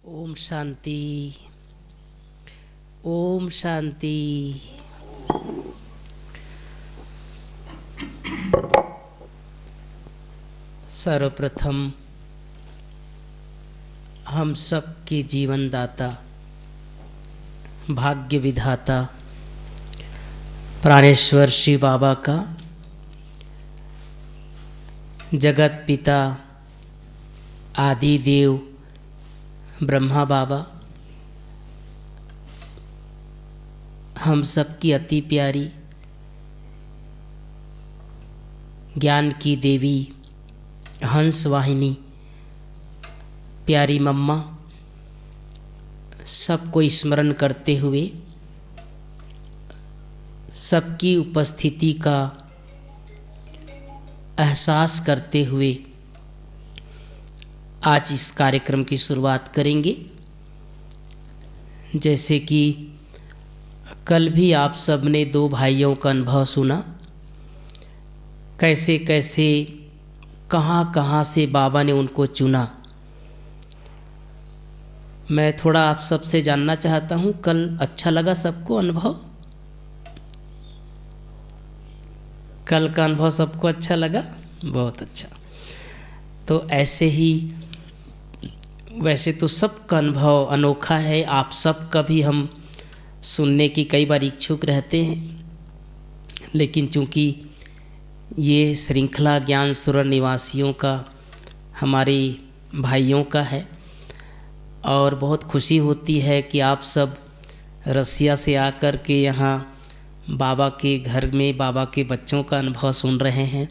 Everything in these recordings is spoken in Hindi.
ओम शांति। ओम शांति। सर्वप्रथम हम सब के जीवन दाता, भाग्य विधाता प्राणेश्वर शिव बाबा का, जगत पिता आदि देव ब्रह्मा बाबा, हम सब की अति प्यारी ज्ञान की देवी हंस वाहिनी प्यारी मम्मा, सबको स्मरण करते हुए सबकी उपस्थिति का एहसास करते हुए आज इस कार्यक्रम की शुरुआत करेंगे। जैसे कि कल भी आप सब ने दो भाइयों का अनुभव सुना, कैसे कैसे कहाँ कहाँ से बाबा ने उनको चुना। मैं थोड़ा आप सबसे जानना चाहता हूँ, कल अच्छा लगा सबको अनुभव? कल का अनुभव सबको अच्छा लगा? बहुत अच्छा। तो ऐसे ही वैसे तो सबका अनुभव अनोखा है, आप सबका भी हम सुनने की कई बार इच्छुक रहते हैं, लेकिन चूंकि ये श्रृंखला ज्ञान सुरन निवासियों का, हमारे भाइयों का है, और बहुत खुशी होती है कि आप सब रसिया से आकर के यहाँ बाबा के घर में बाबा के बच्चों का अनुभव सुन रहे हैं।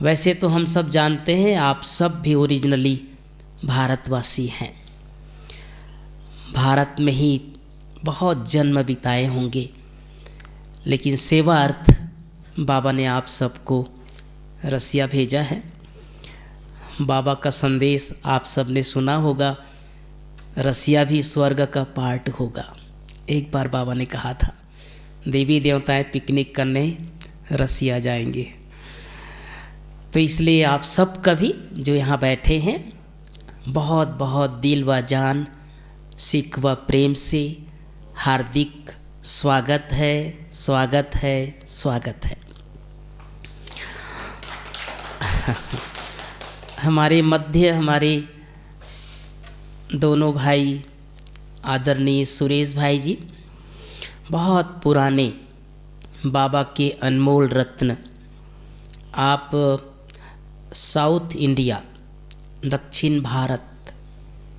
वैसे तो हम सब जानते हैं आप सब भी ओरिजिनली भारतवासी हैं, भारत में ही बहुत जन्म बिताए होंगे, लेकिन सेवा अर्थ बाबा ने आप सबको रसिया भेजा है। बाबा का संदेश आप सब ने सुना होगा, रसिया भी स्वर्ग का पार्ट होगा। एक बार बाबा ने कहा था देवी देवताएं पिकनिक करने रसिया जाएंगे। तो इसलिए आप सब का भी जो यहाँ बैठे हैं बहुत बहुत दिल व जान, सिख व प्रेम से हार्दिक स्वागत है, स्वागत है, स्वागत है। हमारे मध्य हमारे दोनों भाई आदरणीय सुरेश भाई जी, बहुत पुराने बाबा के अनमोल रत्न। आप साउथ इंडिया, दक्षिण भारत,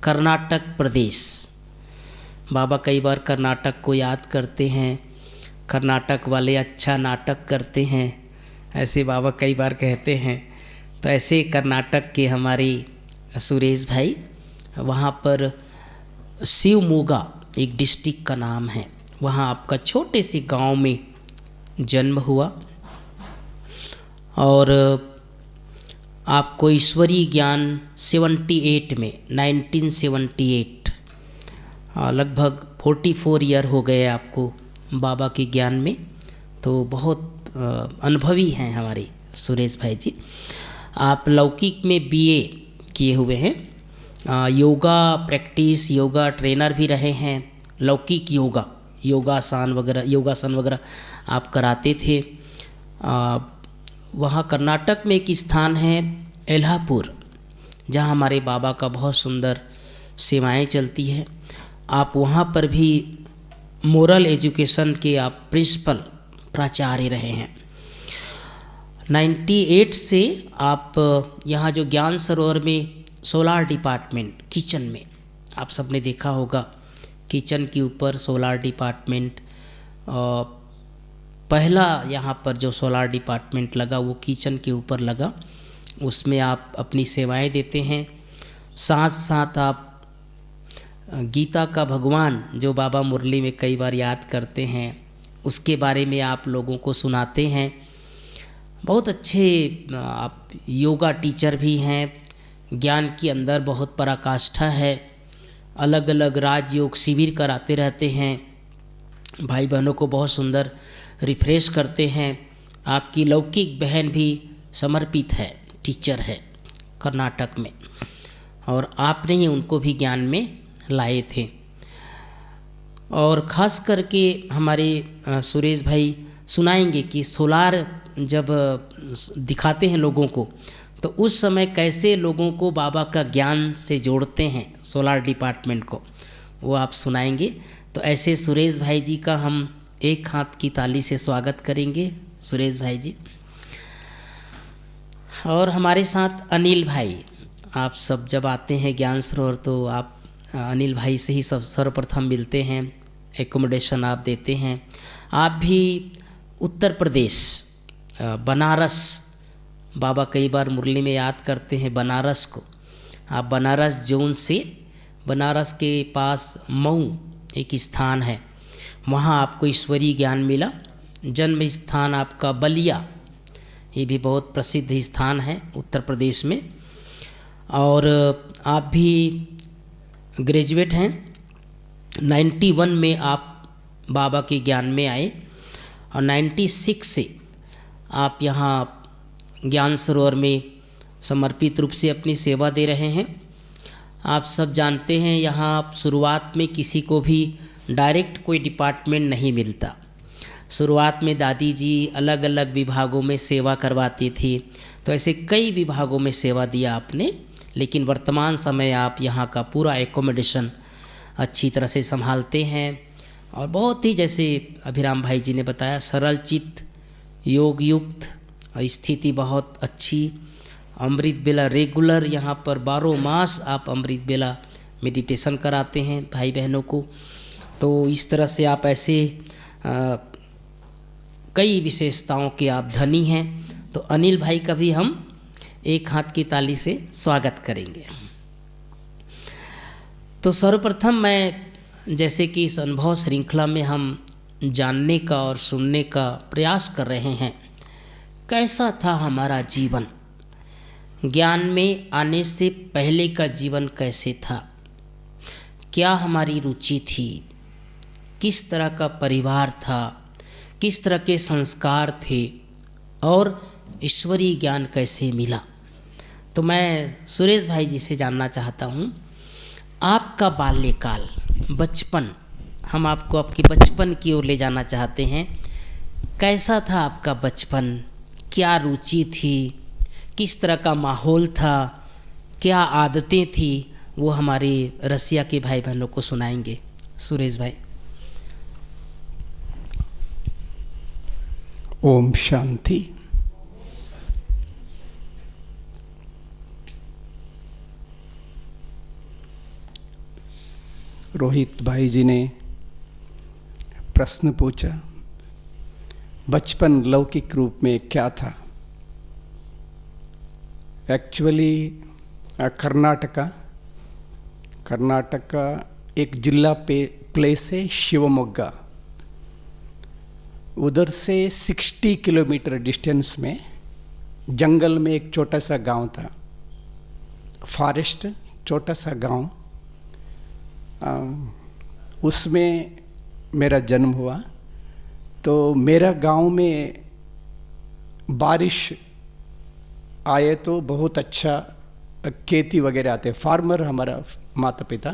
कर्नाटक प्रदेश, बाबा कई बार कर्नाटक को याद करते हैं, कर्नाटक वाले अच्छा नाटक करते हैं, ऐसे बाबा कई बार कहते हैं। तो ऐसे कर्नाटक के हमारे सुरेश भाई, वहाँ पर शिवमोगा एक डिस्ट्रिक्ट का नाम है, वहाँ आपका छोटे से गांव में जन्म हुआ और आपको ईश्वरीय ज्ञान 78 में 1978 लगभग 44 ईयर हो गए आपको बाबा के ज्ञान में। तो बहुत अनुभवी हैं हमारे सुरेश भाई जी। आप लौकिक में बीए किए हुए हैं, योगा प्रैक्टिस, योगा ट्रेनर भी रहे हैं, लौकिक योगासन वगैरह आप कराते थे। वहाँ कर्नाटक में एक स्थान है एल्हापुर, जहाँ हमारे बाबा का बहुत सुंदर सेवाएं चलती है। आप वहाँ पर भी मोरल एजुकेशन के आप प्रिंसिपल प्राचार्य रहे हैं। 98 से आप यहाँ जो ज्ञान सरोवर में सोलार डिपार्टमेंट किचन में, आप सबने देखा होगा किचन के ऊपर सोलार डिपार्टमेंट, पहला यहाँ पर जो सोलार डिपार्टमेंट लगा वो किचन के ऊपर लगा, उसमें आप अपनी सेवाएं देते हैं। साथ साथ आप गीता का भगवान जो बाबा मुरली में कई बार याद करते हैं, उसके बारे में आप लोगों को सुनाते हैं। बहुत अच्छे आप योगा टीचर भी हैं, ज्ञान के अंदर बहुत पराकाष्ठा है, अलग अलग राजयोग शिविर कराते रहते हैं, भाई बहनों को बहुत सुंदर रिफ्रेश करते हैं। आपकी लौकिक बहन भी समर्पित है, टीचर है कर्नाटक में। और आपने ही उनको भी ज्ञान में लाए थे। और ख़ास करके हमारे सुरेश भाई सुनाएंगे कि सोलार जब दिखाते हैं लोगों को तो उस समय कैसे लोगों को बाबा का ज्ञान से जोड़ते हैं सोलार डिपार्टमेंट को, वो आप सुनाएंगे। तो ऐसे सुरेश भाई जी का हम एक हाथ की ताली से स्वागत करेंगे, सुरेश भाई जी। और हमारे साथ अनिल भाई, आप सब जब आते हैं ज्ञान सरोवर तो आप अनिल भाई से ही सब सर्वप्रथम मिलते हैं, एकोमोडेशन आप देते हैं। आप भी उत्तर प्रदेश बनारस, बाबा कई बार मुरली में याद करते हैं बनारस को, आप बनारस जोन से, बनारस के पास मऊ एक स्थान है, वहाँ आपको ईश्वरीय ज्ञान मिला। जन्म स्थान आपका बलिया, ये भी बहुत प्रसिद्ध स्थान है उत्तर प्रदेश में। और आप भी ग्रेजुएट हैं, 91 में आप बाबा के ज्ञान में आए और 96 से आप यहाँ ज्ञान सरोवर में समर्पित रूप से अपनी सेवा दे रहे हैं। आप सब जानते हैं यहाँ शुरुआत में किसी को भी डायरेक्ट कोई डिपार्टमेंट नहीं मिलता। शुरुआत में दादी जी अलग अलग विभागों में सेवा करवाती थी, तो ऐसे कई विभागों में सेवा दिया आपने, लेकिन वर्तमान समय आप यहाँ का पूरा एकोमोडेशन अच्छी तरह से संभालते हैं। और बहुत ही, जैसे अभिराम भाई जी ने बताया, सरल चित्त, योग युक्त स्थिति बहुत अच्छी। अमृत बेला रेगुलर यहाँ पर 12 मास आप अमृत बेला मेडिटेशन कराते हैं भाई बहनों को। तो इस तरह से आप ऐसे कई विशेषताओं के आप धनी हैं। तो अनिल भाई का भी हम एक हाथ की ताली से स्वागत करेंगे। तो सर्वप्रथम मैं, जैसे कि इस अनुभव श्रृंखला में हम जानने का और सुनने का प्रयास कर रहे हैं, कैसा था हमारा जीवन, ज्ञान में आने से पहले का जीवन कैसे था, क्या हमारी रुचि थी, किस तरह का परिवार था, किस तरह के संस्कार थे और ईश्वरीय ज्ञान कैसे मिला। तो मैं सुरेश भाई जी से जानना चाहता हूँ, आपका बाल्यकाल, बचपन, हम आपको आपकी बचपन की ओर ले जाना चाहते हैं। कैसा था आपका बचपन, क्या रुचि थी, किस तरह का माहौल था, क्या आदतें थी, वो हमारे रसिया के भाई बहनों को सुनाएंगे। सुरेश भाई। ओम शांति। रोहित भाई जी ने प्रश्न पूछा, बचपन लौकिक रूप में क्या था। एक्चुअली कर्नाटका एक जिला प्लेस है शिवमोग्गा, उधर से 60 किलोमीटर डिस्टेंस में जंगल में एक छोटा सा गांव था, फॉरेस्ट, छोटा सा गांव। उसमें मेरा जन्म हुआ। तो मेरा गांव में बारिश आए तो बहुत अच्छा खेती वगैरह आते, फार्मर हमारा माता पिता।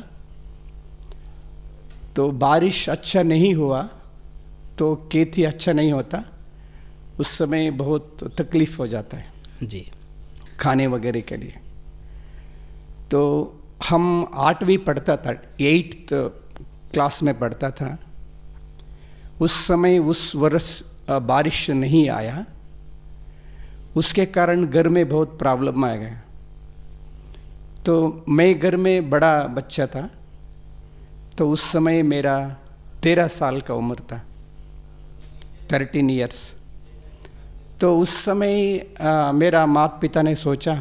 तो बारिश अच्छा नहीं हुआ तो खेती अच्छा नहीं होता, उस समय बहुत तकलीफ हो जाता है जी खाने वगैरह के लिए। तो हम 8वीं पढ़ता था, 8th क्लास में पढ़ता था। उस समय उस वर्ष बारिश नहीं आया, उसके कारण घर में बहुत प्रॉब्लम आ गया। तो मैं घर में बड़ा बच्चा था, तो उस समय मेरा 13 साल का उम्र था, 13 ईयर्स। तो उस समय मेरा माता पिता ने सोचा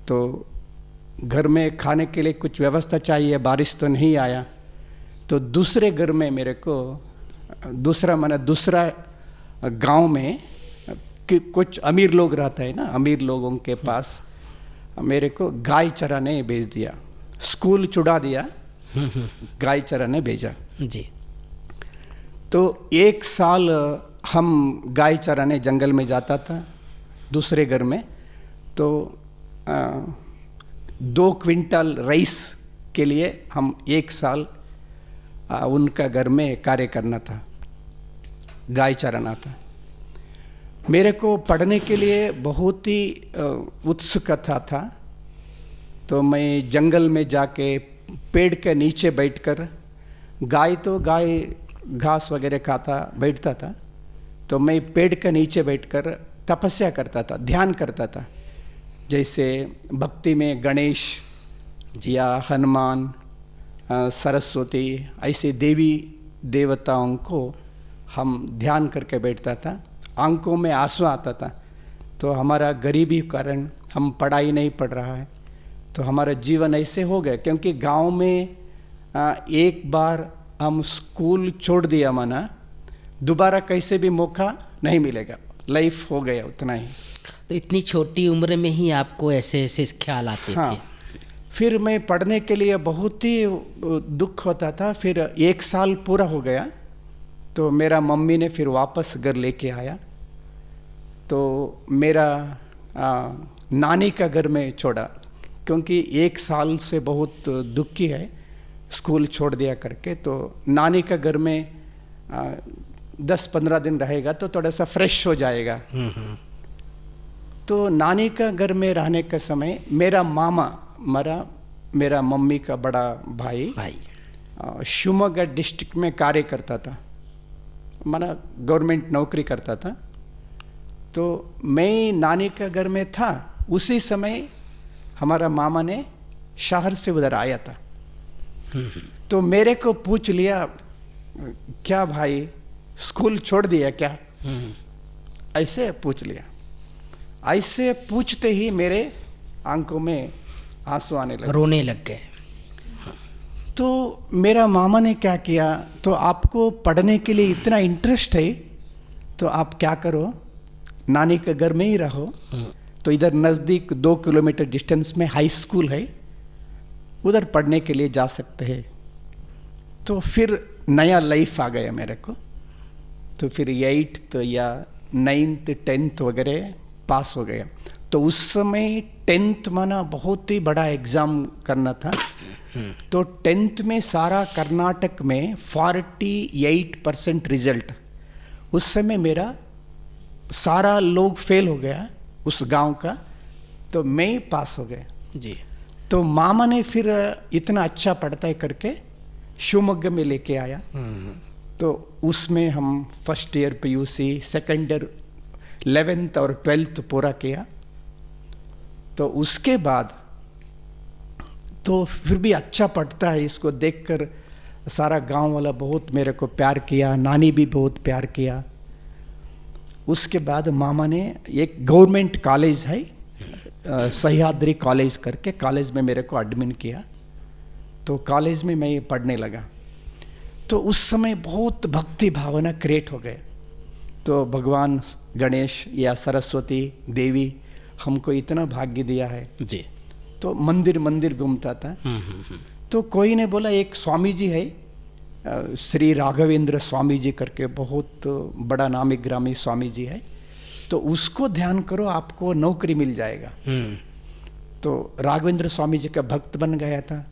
तो घर में खाने के लिए कुछ व्यवस्था चाहिए, बारिश तो नहीं आया। तो दूसरे घर में मेरे को दूसरा गांव में कि कुछ अमीर लोग रहता है ना, अमीर लोगों के पास मेरे को गाय चराने भेज दिया, स्कूल छुड़ा दिया, गाय चराने भेजा जी। तो 1 साल हम गाय चराने जंगल में जाता था दूसरे घर में। तो 2 क्विंटल राइस के लिए हम 1 साल उनका घर में कार्य करना था, गाय चराना था। मेरे को पढ़ने के लिए बहुत ही उत्सुकता था। तो मैं जंगल में जाके पेड़ के नीचे बैठकर, गाय घास वगैरह खाता बैठता था, तो मैं पेड़ के नीचे बैठकर तपस्या करता था, ध्यान करता था। जैसे भक्ति में गणेश या हनुमान, सरस्वती, ऐसे देवी देवताओं को हम ध्यान करके बैठता था। आंखों में आंसू आता था। तो हमारा गरीबी कारण हम पढ़ाई नहीं पढ़ रहा है, तो हमारा जीवन ऐसे हो गया। क्योंकि गांव में एक बार हम स्कूल छोड़ दिया माना, दोबारा कैसे भी मौका नहीं मिलेगा, लाइफ हो गया उतना ही। तो इतनी छोटी उम्र में ही आपको ऐसे ऐसे ख्याल आते थे? फिर मैं पढ़ने के लिए बहुत ही दुख होता था। फिर 1 साल पूरा हो गया, तो मेरा मम्मी ने फिर वापस घर लेके आया। तो मेरा नानी का घर में छोड़ा, क्योंकि 1 साल से बहुत दुखी है स्कूल छोड़ दिया करके। तो नानी का घर में 10-15 दिन रहेगा तो थोड़ा सा फ्रेश हो जाएगा। तो नानी का घर में रहने का समय मेरा मामा, मेरा मम्मी का बड़ा भाई शिवमोगा डिस्ट्रिक्ट में कार्य करता था, माना गवर्नमेंट नौकरी करता था। तो मैं नानी का घर में था, उसी समय हमारा मामा ने शहर से उधर आया था। तो मेरे को पूछ लिया, क्या भाई स्कूल छोड़ दिया क्या? ऐसे पूछ लिया। ऐसे पूछते ही मेरे आंखों में आंसू आने लगे, रोने लग गए। तो मेरा मामा ने क्या किया, तो आपको पढ़ने के लिए इतना इंटरेस्ट है तो आप क्या करो, नानी के घर में ही रहो। तो इधर नज़दीक 2 किलोमीटर डिस्टेंस में हाई स्कूल है, उधर पढ़ने के लिए जा सकते हैं। तो फिर नया लाइफ आ गया मेरे को। तो फिर 8th या 9th 10th वगैरह पास हो गया। तो उस समय 10th माना बहुत ही बड़ा एग्ज़ाम करना था। तो 10th में सारा कर्नाटक में 48% रिजल्ट। उस समय मेरा सारा लोग फेल हो गया उस गांव का, तो मैं ही पास हो गया जी। तो मामा ने फिर इतना अच्छा पढ़ता है करके शिवमोगा में लेके आया। तो उसमें हम first year PUC, second year 11th और 12th पूरा किया। तो उसके बाद तो फिर भी अच्छा पढ़ता है, इसको देखकर सारा गांव वाला बहुत मेरे को प्यार किया, नानी भी बहुत प्यार किया। उसके बाद मामा ने एक गवर्नमेंट कॉलेज है सह्याद्री कॉलेज करके, कॉलेज में मेरे को एडमिन किया। तो कॉलेज में मैं पढ़ने लगा। तो उस समय बहुत भक्ति भावना क्रिएट हो गए। तो भगवान गणेश या सरस्वती देवी हमको इतना भाग्य दिया है जी। तो मंदिर मंदिर घूमता था। तो कोई ने बोला एक स्वामी जी है श्री राघवेंद्र स्वामी जी करके, बहुत बड़ा नामी ग्रामी स्वामी जी है, तो उसको ध्यान करो आपको नौकरी मिल जाएगा। तो राघवेंद्र स्वामी जी का भक्त बन गया था,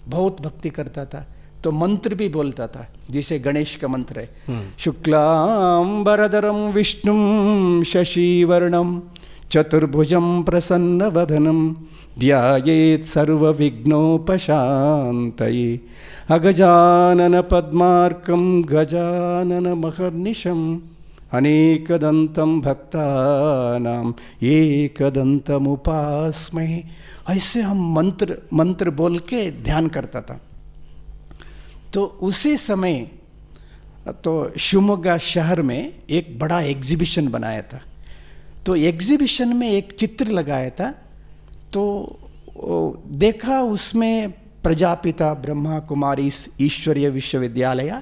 बहुत भक्ति करता था। तो मंत्र भी बोलता था, जिसे गणेश का मंत्र है, शुक्लांबरधरम विष्णुम शशिवर्णम चतुर्भुजं प्रसन्नवदनं ध्यायेत् सर्वविघ्नोपशान्तये अगजानन पद्मार्कं गजानन महर्निशम् अनेकदन्तं भक्तानां एकदन्तम् उपास्महे। ऐसे हम मंत्र बोल के ध्यान करता था। तो उसी समय तो शिवमोगा शहर में एक बड़ा एग्जीबिशन बनाया था। तो एग्जीबिशन में एक चित्र लगाया था, तो देखा उसमें प्रजापिता ब्रह्मा कुमारी ईश्वरीय विश्वविद्यालय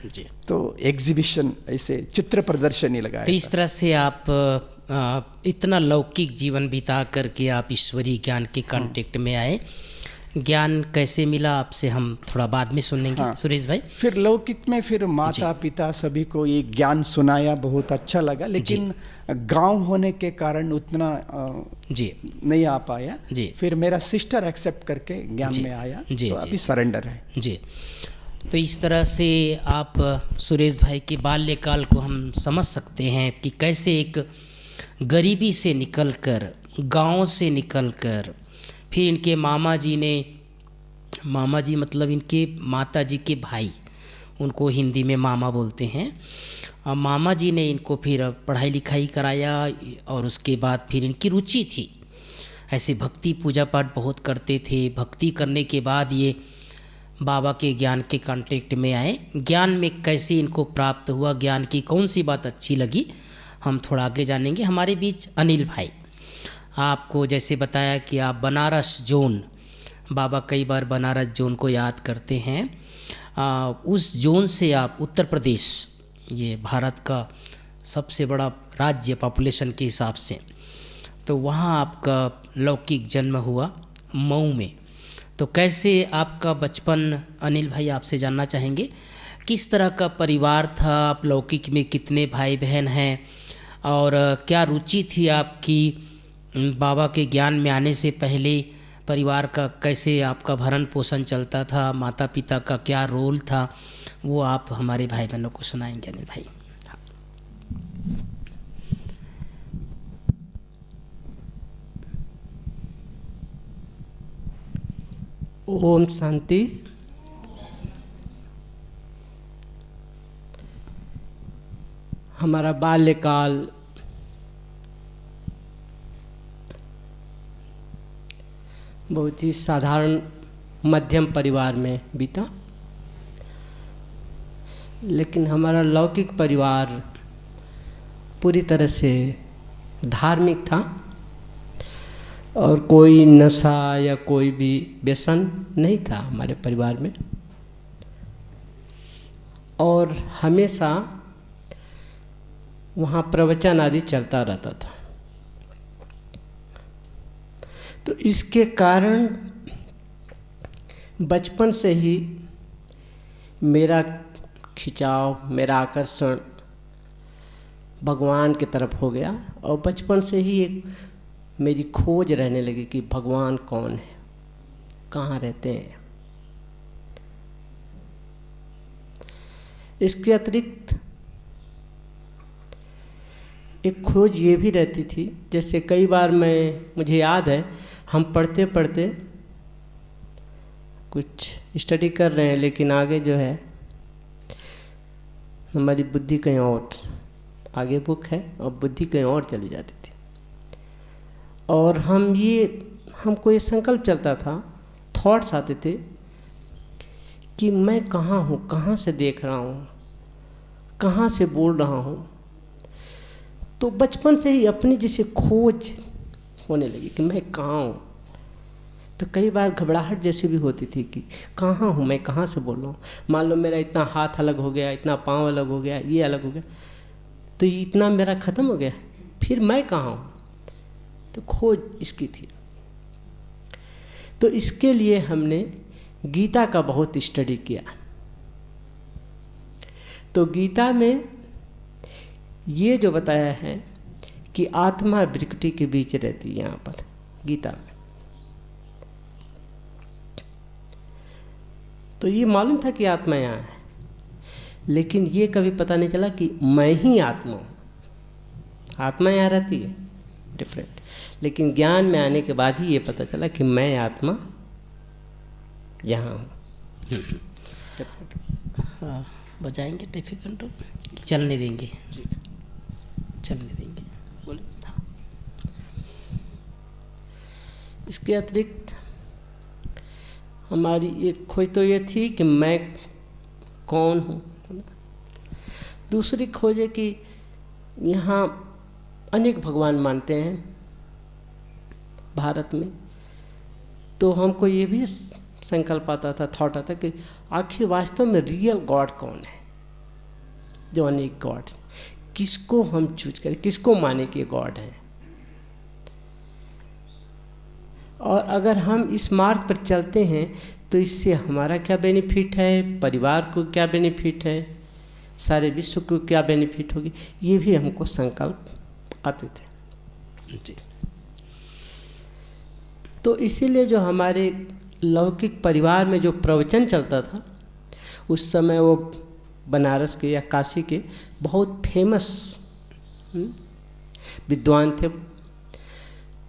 जी। तो एग्जीबिशन ऐसे चित्र प्रदर्शनी लगाया। तो इस तरह से आप इतना लौकिक जीवन बिता करके आप ईश्वरीय ज्ञान के कांटेक्ट में आए। ज्ञान कैसे मिला आपसे हम थोड़ा बाद में सुनेंगे। हाँ। सुरेश भाई। फिर लौकिक में फिर माता पिता सभी को ये ज्ञान सुनाया, बहुत अच्छा लगा, लेकिन गांव होने के कारण उतना जी नहीं आ पाया। जी। फिर मेरा सिस्टर एक्सेप्ट करके ज्ञान जी में आया, जी तो जी अभी सरेंडर है। जी। तो इस तरह से आप सुरेश भाई के बाल्यकाल को हम समझ सकते हैं कि कैसे एक गरीबी से निकलकर, गांव से निकलकर, फिर इनके मामा जी ने, मामा जी मतलब इनके माता जी के भाई, उनको हिंदी में मामा बोलते हैं, मामा जी ने इनको फिर पढ़ाई लिखाई कराया और उसके बाद फिर इनकी रुचि थी, ऐसे भक्ति पूजा पाठ बहुत करते थे। भक्ति करने के बाद ये बाबा के ज्ञान के कांटेक्ट में आए। ज्ञान में कैसे इनको प्राप्त हुआ, ज्ञान की कौन सी बात अच्छी लगी, हम थोड़ा आगे जानेंगे। हमारे बीच अनिल भाई, आपको जैसे बताया कि आप बनारस जोन, बाबा कई बार बनारस जोन को याद करते हैं, उस जोन से आप उत्तर प्रदेश, ये भारत का सबसे बड़ा राज्य पॉपुलेशन के हिसाब से, तो वहाँ आपका लौकिक जन्म हुआ मऊ में। तो कैसे आपका बचपन, अनिल भाई आपसे जानना चाहेंगे, किस तरह का परिवार था, आप लौकिक में कितने भाई बहन हैं, और क्या रुचि थी आपकी बाबा के ज्ञान में आने से पहले, परिवार का कैसे आपका भरण पोषण चलता था, माता पिता का क्या रोल था, वो आप हमारे भाई बहनों को सुनाएंगे अनिल भाई। ओम शांति। हमारा बाल्यकाल बहुत ही साधारण मध्यम परिवार में बीता, लेकिन हमारा लौकिक परिवार पूरी तरह से धार्मिक था और कोई नशा या कोई भी व्यसन नहीं था हमारे परिवार में, और हमेशा वहाँ प्रवचन आदि चलता रहता था। तो इसके कारण बचपन से ही मेरा खिंचाव, मेरा आकर्षण भगवान की तरफ हो गया, और बचपन से ही एक मेरी खोज रहने लगी कि भगवान कौन है, कहाँ रहते हैं। इसके अतिरिक्त एक खोज ये भी रहती थी, जैसे कई बार मुझे याद है, हम पढ़ते पढ़ते कुछ स्टडी कर रहे हैं, लेकिन आगे जो है हमारी बुद्धि कहीं और, आगे बुक है और बुद्धि कहीं और चली जाती थी, और हमको ये संकल्प चलता था, थॉट्स आते थे कि मैं कहाँ हूँ, कहाँ से देख रहा हूँ, कहाँ से बोल रहा हूँ। तो बचपन से ही अपनी जैसे खोज होने लगी कि मैं कहाँ हूँ। तो कई बार घबराहट जैसी भी होती थी कि कहाँ हूँ मैं, कहाँ से बोल रहा हूँ। मान लो मेरा इतना हाथ अलग हो गया, इतना पाँव अलग हो गया, ये अलग हो गया, तो इतना मेरा ख़त्म हो गया, फिर मैं कहाँ हूँ। तो खोज इसकी थी। तो इसके लिए हमने गीता का बहुत स्टडी किया। तो गीता में ये जो बताया है कि आत्मा प्रकृति के बीच रहती है, यहाँ पर गीता में, तो ये मालूम था कि आत्मा यहाँ है, लेकिन ये कभी पता नहीं चला कि मैं ही आत्मा हूँ। आत्मा यहाँ रहती है डिफरेंट, लेकिन ज्ञान में आने के बाद ही ये पता चला कि मैं आत्मा यहाँ हूँ। हाँ, बजाएंगे डिफिकल्ट कि चलने देंगे? चलने देंगे, बोले। हाँ। इसके अतिरिक्त हमारी एक खोज तो ये थी कि मैं कौन हूँ। दूसरी खोज है कि यहाँ अनेक भगवान मानते हैं भारत में, तो हमको ये भी संकल्प आता था, थॉट आता कि आखिर वास्तव में रियल गॉड कौन है, जो अनेक गॉड, किसको हम चूज करें, किसको माने कि गॉड है। और अगर हम इस मार्ग पर चलते हैं तो इससे हमारा क्या बेनिफिट है, परिवार को क्या बेनिफिट है, सारे विश्व को क्या बेनिफिट होगी, ये भी हमको संकल्प आते थे जी। तो इसीलिए जो हमारे लौकिक परिवार में जो प्रवचन चलता था उस समय वो बनारस के या काशी के बहुत फेमस विद्वान थे।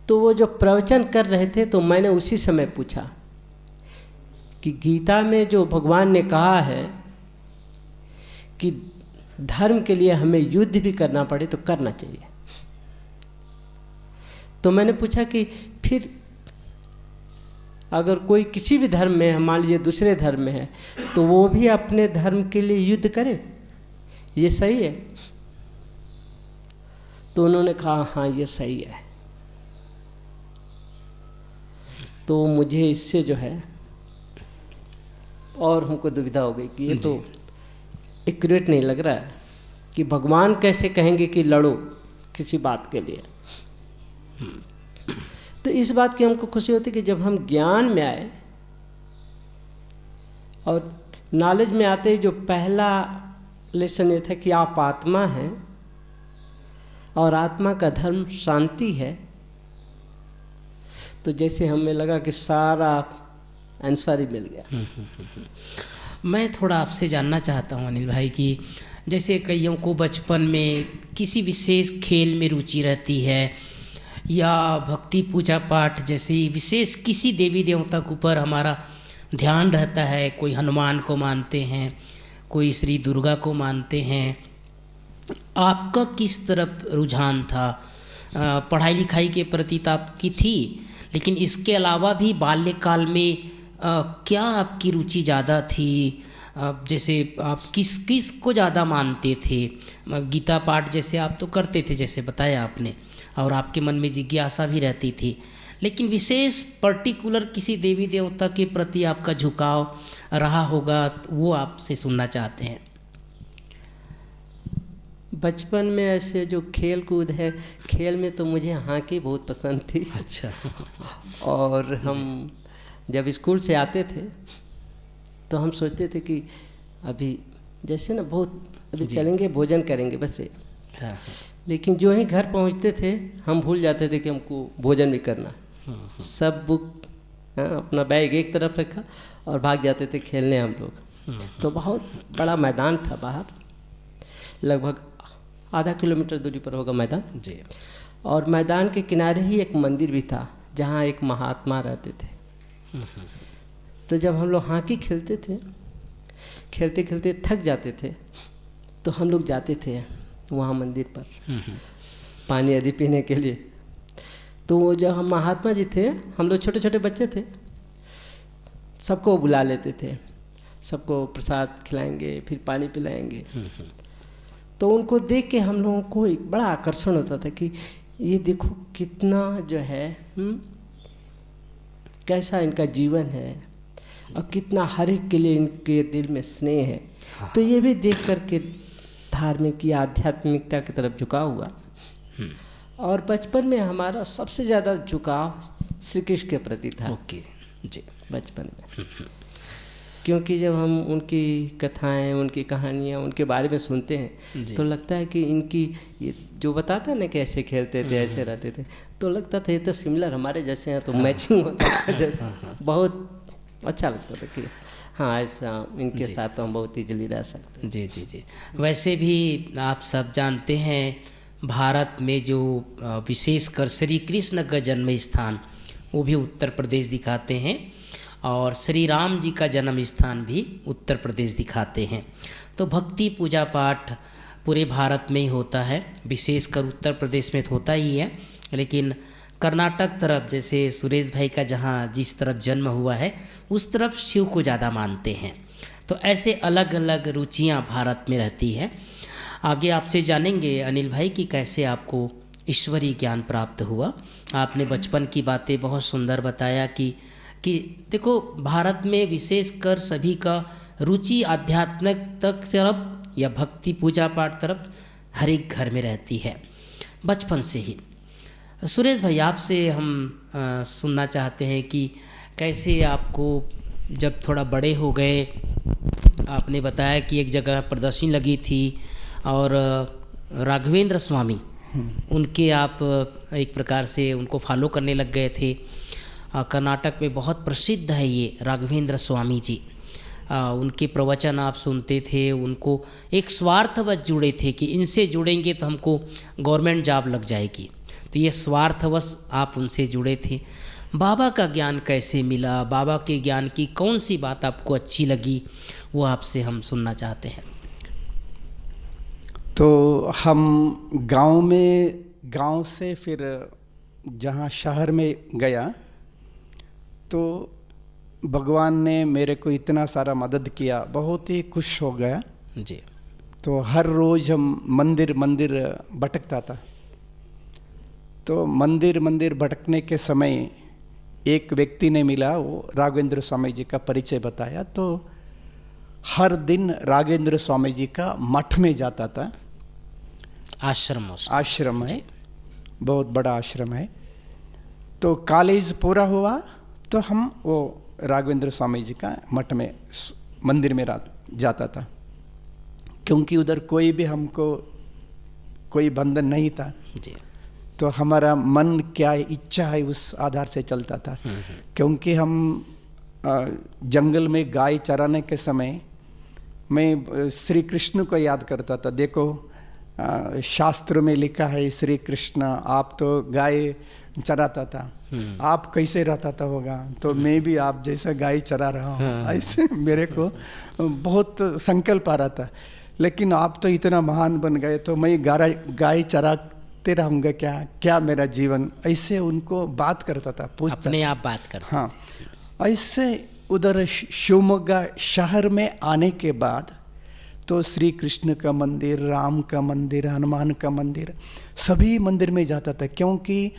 तो वो जो प्रवचन कर रहे थे तो मैंने उसी समय पूछा कि गीता में जो भगवान ने कहा है कि धर्म के लिए हमें युद्ध भी करना पड़े तो करना चाहिए, तो मैंने पूछा कि फिर अगर कोई किसी भी धर्म में है, मान लीजिए दूसरे धर्म में है, तो वो भी अपने धर्म के लिए युद्ध करे, ये सही है? तो उन्होंने कहा हाँ ये सही है। तो मुझे इससे जो है और हमको दुविधा हो गई कि ये तो एक्यूरेट नहीं लग रहा है कि भगवान कैसे कहेंगे कि लड़ो किसी बात के लिए। तो इस बात की हमको खुशी होती कि जब हम ज्ञान में आए और नॉलेज में आते ही जो पहला लेसन ये था कि आप आत्मा हैं और आत्मा का धर्म शांति है, तो जैसे हमें लगा कि सारा आंसर ही मिल गया। मैं थोड़ा आपसे जानना चाहता हूँ अनिल भाई कि जैसे कईयों को बचपन में किसी विशेष खेल में रुचि रहती है या भक्ति पूजा पाठ जैसे विशेष किसी देवी देवता के ऊपर हमारा ध्यान रहता है, कोई हनुमान को मानते हैं, कोई श्री दुर्गा को मानते हैं, आपका किस तरफ रुझान था? पढ़ाई लिखाई के प्रति तो आपकी थी, लेकिन इसके अलावा भी बाल्यकाल में क्या आपकी रुचि ज़्यादा थी? जैसे आप किस को ज़्यादा मानते थे? गीता पाठ जैसे आप तो करते थे जैसे बताया आपने, और आपके मन में जिज्ञासा भी रहती थी, लेकिन विशेष पर्टिकुलर किसी देवी देवता के प्रति आपका झुकाव रहा होगा, तो वो आपसे सुनना चाहते हैं। बचपन में ऐसे जो खेल कूद है, खेल में तो मुझे हॉकी बहुत पसंद थी। अच्छा। और हम जब स्कूल से आते थे तो हम सोचते थे कि अभी जैसे ना बहुत अभी चलेंगे भोजन करेंगे बस ये। हाँ। लेकिन जो ही घर पहुंचते थे हम भूल जाते थे कि हमको भोजन भी करना। सब बुक अपना बैग एक तरफ रखा और भाग जाते थे खेलने हम लोग। तो बहुत बड़ा मैदान था बाहर, लगभग आधा किलोमीटर दूरी पर होगा मैदान जी। और मैदान के किनारे ही एक मंदिर भी था जहाँ एक महात्मा रहते थे। तो जब हम लोग हॉकी खेलते थे, खेलते खेलते थक जाते थे, तो हम लोग जाते थे वहाँ मंदिर पर पानी आदि पीने के लिए। तो वो जब हम महात्मा जी थे, हम लोग छोटे छोटे बच्चे थे, सबको बुला लेते थे, सबको प्रसाद खिलाएंगे, फिर पानी पिलाएंगे। तो उनको देख के हम लोगों को एक बड़ा आकर्षण होता था कि ये देखो कितना जो है कैसा इनका जीवन है और कितना हर एक के लिए इनके दिल में स्नेह है। तो ये भी देख करके धार्मिक या आध्यात्मिकता की तरफ झुकाव हुआ। और बचपन में हमारा सबसे ज़्यादा झुकाव श्री कृष्ण के प्रति था। ओके जी। बचपन में क्योंकि जब हम उनकी कथाएं, उनकी कहानियाँ, उनके बारे में सुनते हैं तो लगता है कि इनकी ये जो बताता है ना कैसे खेलते थे, ऐसे रहते थे, तो लगता था ये तो सिमिलर हमारे जैसे हैं, तो मैचिंग होता था जैसे। बहुत अच्छा लगता था कि हाँ ऐसा इनके साथ तो हम बहुत ईजिली रह सकते हैं। जी जी जी। वैसे भी आप सब जानते हैं भारत में जो विशेषकर श्री कृष्ण का जन्म स्थान वो भी उत्तर प्रदेश दिखाते हैं और श्री राम जी का जन्म स्थान भी उत्तर प्रदेश दिखाते हैं। तो भक्ति पूजा पाठ पूरे भारत में ही होता है, विशेषकर उत्तर प्रदेश में तो होता ही है, लेकिन कर्नाटक तरफ जैसे सुरेश भाई का जहाँ जिस तरफ जन्म हुआ है उस तरफ शिव को ज़्यादा मानते हैं। तो ऐसे अलग अलग रुचियाँ भारत में रहती है। आगे आपसे जानेंगे अनिल भाई कि कैसे आपको ईश्वरीय ज्ञान प्राप्त हुआ। आपने बचपन की बातें बहुत सुंदर बताया कि देखो भारत में विशेषकर सभी का रुचि आध्यात्मिक तरफ या भक्ति पूजा पाठ तरफ हर एक घर में रहती है बचपन से ही। सुरेश भाई, आपसे हम सुनना चाहते हैं कि कैसे आपको जब थोड़ा बड़े हो गए, आपने बताया कि एक जगह प्रदर्शनी लगी थी और राघवेंद्र स्वामी उनके आप एक प्रकार से उनको फॉलो करने लग गए थे। कर्नाटक में बहुत प्रसिद्ध है ये राघवेंद्र स्वामी जी। उनके प्रवचन आप सुनते थे, उनको एक स्वार्थवश जुड़े थे कि इनसे जुड़ेंगे तो हमको गवर्नमेंट जॉब लग जाएगी, तो ये स्वार्थवश आप उनसे जुड़े थे। बाबा का ज्ञान कैसे मिला, बाबा के ज्ञान की कौन सी बात आपको अच्छी लगी, वो आपसे हम सुनना चाहते हैं। तो हम गांव से फिर जहाँ शहर में गया, तो भगवान ने मेरे को इतना सारा मदद किया, बहुत ही खुश हो गया जी। तो हर रोज़ हम मंदिर भटकता था। तो मंदिर भटकने के समय एक व्यक्ति ने मिला, वो राघवेंद्र स्वामी जी का परिचय बताया। तो हर दिन राघवेंद्र स्वामी जी का मठ में जाता था। आश्रम है, बहुत बड़ा आश्रम है। तो कॉलेज पूरा हुआ तो हम वो राघवेंद्र स्वामी जी का मठ में मंदिर में जाता था, क्योंकि उधर कोई भी हमको कोई बंधन नहीं था जी। तो हमारा मन क्या इच्छा है उस आधार से चलता था। क्योंकि हम जंगल में गाय चराने के समय मैं श्री कृष्ण को याद करता था। देखो शास्त्र में लिखा है श्री कृष्ण, आप तो गाय चराता था, आप कैसे रहता था होगा, तो मैं भी आप जैसा गाय चरा रहा हूँ, ऐसे मेरे को बहुत संकल्प आ रहा था। लेकिन आप तो इतना महान बन गए तो मैं गाय चराते रहूँगा क्या मेरा जीवन, ऐसे उनको बात करता था, पूछता अपने आप बात करता। हाँ, ऐसे उधर शिवमोगा शहर में आने के बाद तो श्री कृष्ण का मंदिर, राम का मंदिर, हनुमान का मंदिर, सभी मंदिर में जाता था। क्योंकि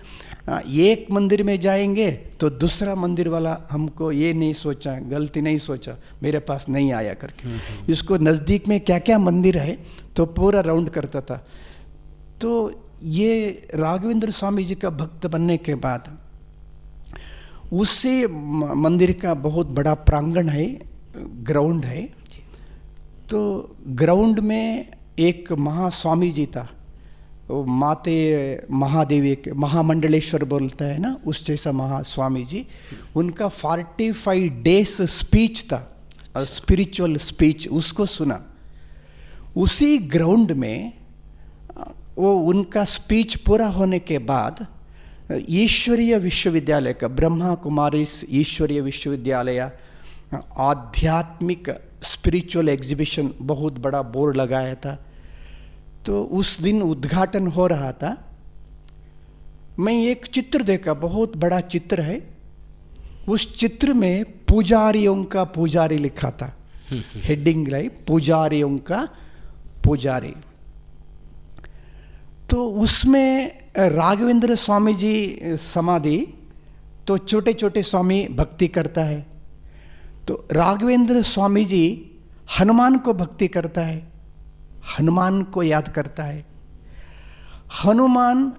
एक मंदिर में जाएंगे तो दूसरा मंदिर वाला हमको ये नहीं सोचा, गलती नहीं सोचा, मेरे पास नहीं आया करके, इसको नज़दीक में क्या क्या मंदिर है तो पूरा राउंड करता था। तो ये राघवेंद्र स्वामी जी का भक्त बनने के बाद उसी मंदिर का बहुत बड़ा प्रांगण है, ग्राउंड है। तो ग्राउंड में एक महास्वामी जी था, वो माते महादेवी के महामंडलेश्वर बोलता है ना, उस जैसा महास्वामी जी। उनका 45 डेज स्पीच था, स्पिरिचुअल स्पीच, उसको सुना। उसी ग्राउंड में वो उनका स्पीच पूरा होने के बाद ईश्वरीय विश्वविद्यालय का, ब्रह्मा कुमारीज ईश्वरीय विश्वविद्यालय आध्यात्मिक स्पिरिचुअल एग्जीबिशन, बहुत बड़ा बोर्ड लगाया था। तो उस दिन उद्घाटन हो रहा था। मैं एक चित्र देखा, बहुत बड़ा चित्र है। उस चित्र में पुजारियों का पुजारी लिखा था, हेडिंग लाइक पुजारियों का पुजारी। तो उसमें राघवेंद्र स्वामी जी समाधि, तो छोटे छोटे स्वामी भक्ति करता है। तो राघवेंद्र स्वामी जी हनुमान को भक्ति करता है, हनुमान को याद करता है। हनुमान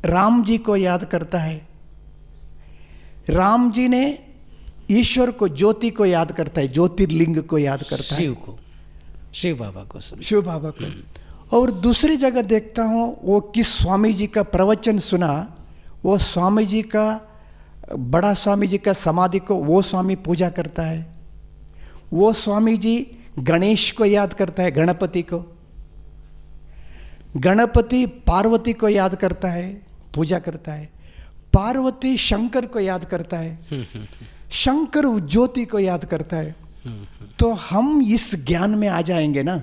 राम जी को याद करता है, राम जी ने ईश्वर को, ज्योति को याद करता है, ज्योतिर्लिंग को याद करता है, शिव बाबा को। और दूसरी जगह देखता हूँ वो किस स्वामी जी का प्रवचन सुना, वो स्वामी जी का, बड़ा स्वामी जी का समाधि को वो स्वामी पूजा करता है। वो स्वामी जी गणेश को याद करता है, गणपति को। गणपति पार्वती को याद करता है, पूजा करता है। पार्वती शंकर को याद करता है, शंकर ज्योति को याद करता है। तो हम इस ज्ञान में आ जाएंगे ना,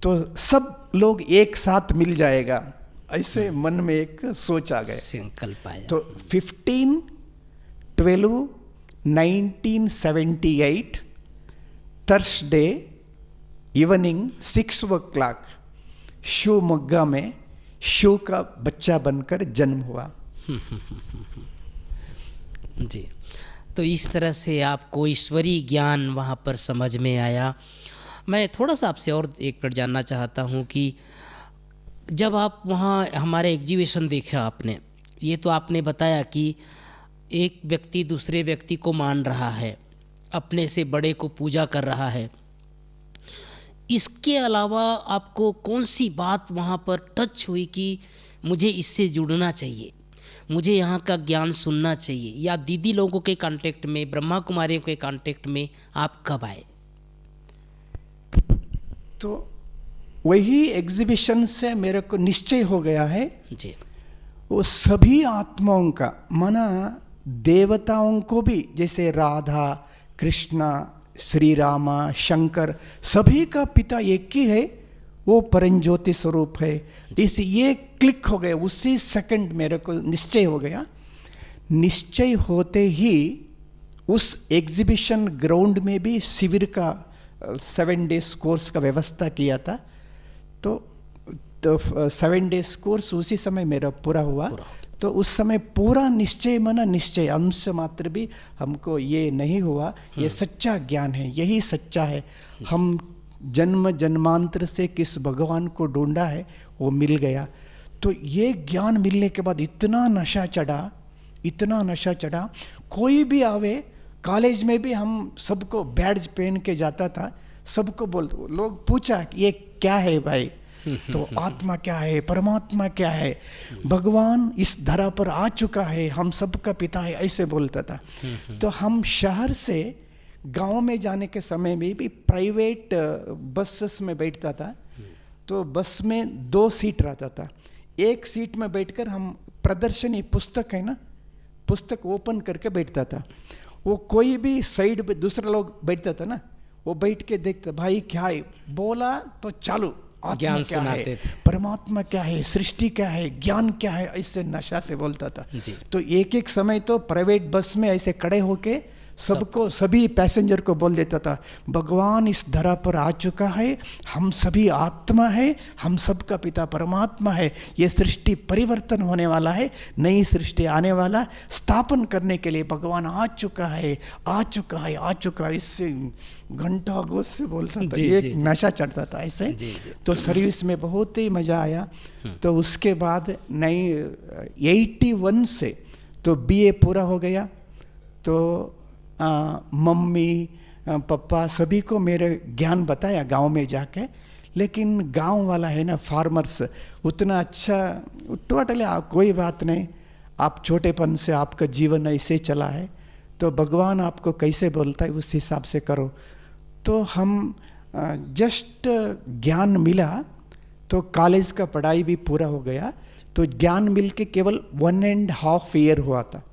तो सब लोग एक साथ मिल जाएगा, ऐसे मन में एक सोच आ गया, संकल्प आया। तो 15/12/1978 थर्सडे इवनिंग 6 o'clock शिवमोगा में शिव का बच्चा बनकर जन्म हुआ। जी, तो इस तरह से आपको ईश्वरीय ज्ञान वहाँ पर समझ में आया। मैं थोड़ा सा आपसे और एक पर जानना चाहता हूँ कि जब आप वहाँ हमारे एग्जीबिशन देखा आपने ये तो आपने बताया कि एक व्यक्ति दूसरे व्यक्ति को मान रहा है, अपने से बड़े को पूजा कर रहा है। इसके अलावा आपको कौन सी बात वहाँ पर टच हुई कि मुझे इससे जुड़ना चाहिए, मुझे यहाँ का ज्ञान सुनना चाहिए, या दीदी लोगों के कांटेक्ट में, ब्रह्मा कुमारियों के कांटेक्ट में आप कब आए? तो वही एग्जीबिशन से मेरे को निश्चय हो गया है जी, वो सभी आत्माओं का, माना देवताओं को भी, जैसे राधा, कृष्णा, श्री रामा, शंकर, सभी का पिता एक ही है, वो परंज्योति स्वरूप है। इस ये क्लिक हो गया, उसी सेकंड मेरे को निश्चय हो गया। निश्चय होते ही उस एग्जीबिशन ग्राउंड में भी शिविर का 7 डेज कोर्स का व्यवस्था किया था। तो 7 डेज कोर्स उसी समय मेरा पूरा हुआ। तो उस समय पूरा निश्चय माना निश्चय, अंश मात्र भी हमको ये नहीं हुआ, ये सच्चा ज्ञान है, यही सच्चा है। हम जन्म जन्मांतर से किस भगवान को ढूंढा है वो मिल गया। तो ये ज्ञान मिलने के बाद इतना नशा चढ़ा, इतना नशा चढ़ा, कोई भी आवे, कॉलेज में भी हम सबको बैड्ज पहन के जाता था, सबको लोग पूछा कि ये क्या है भाई, तो आत्मा क्या है, परमात्मा क्या है, भगवान इस धरा पर आ चुका है, हम सबका पिता है, ऐसे बोलता था। तो हम शहर से गांव में जाने के समय में भी प्राइवेट बसेस में बैठता था। तो बस में 2 सीट रहता था, एक सीट में बैठकर हम प्रदर्शनी पुस्तक है ना, पुस्तक ओपन करके बैठता था। वो कोई भी साइड पे दूसरा लोग बैठता था ना, वो बैठ के देखता, भाई क्या है, बोला तो चालू, ज्ञान क्या सुनाते है, थे। परमात्मा क्या है, सृष्टि क्या है, ज्ञान क्या है, ऐसे नशा से बोलता था। तो एक एक समय तो प्राइवेट बस में ऐसे खड़े होके सबको, सभी पैसेंजर को बोल देता था, भगवान इस धरा पर आ चुका है, हम सभी आत्मा है, हम सबका पिता परमात्मा है, ये सृष्टि परिवर्तन होने वाला है, नई सृष्टि आने वाला, स्थापन करने के लिए भगवान आ चुका है, आ चुका है, आ चुका है। इससे घंटा गोश से बोलता था, एक नशा चढ़ता था ऐसे। तो सर्विस में बहुत ही मज़ा आया। तो उसके बाद 81 से तो BA पूरा हो गया। तो मम्मी पापा सभी को मेरे ज्ञान बताया गांव में जाके, लेकिन गांव वाला है ना, फार्मर्स, उतना अच्छा टोटली कोई बात नहीं, आप छोटेपन से आपका जीवन ऐसे चला है, तो भगवान आपको कैसे बोलता है उस हिसाब से करो। तो हम जस्ट ज्ञान मिला, तो कॉलेज का पढ़ाई भी पूरा हो गया। तो ज्ञान मिल के केवल 1.5 ईयर हुआ था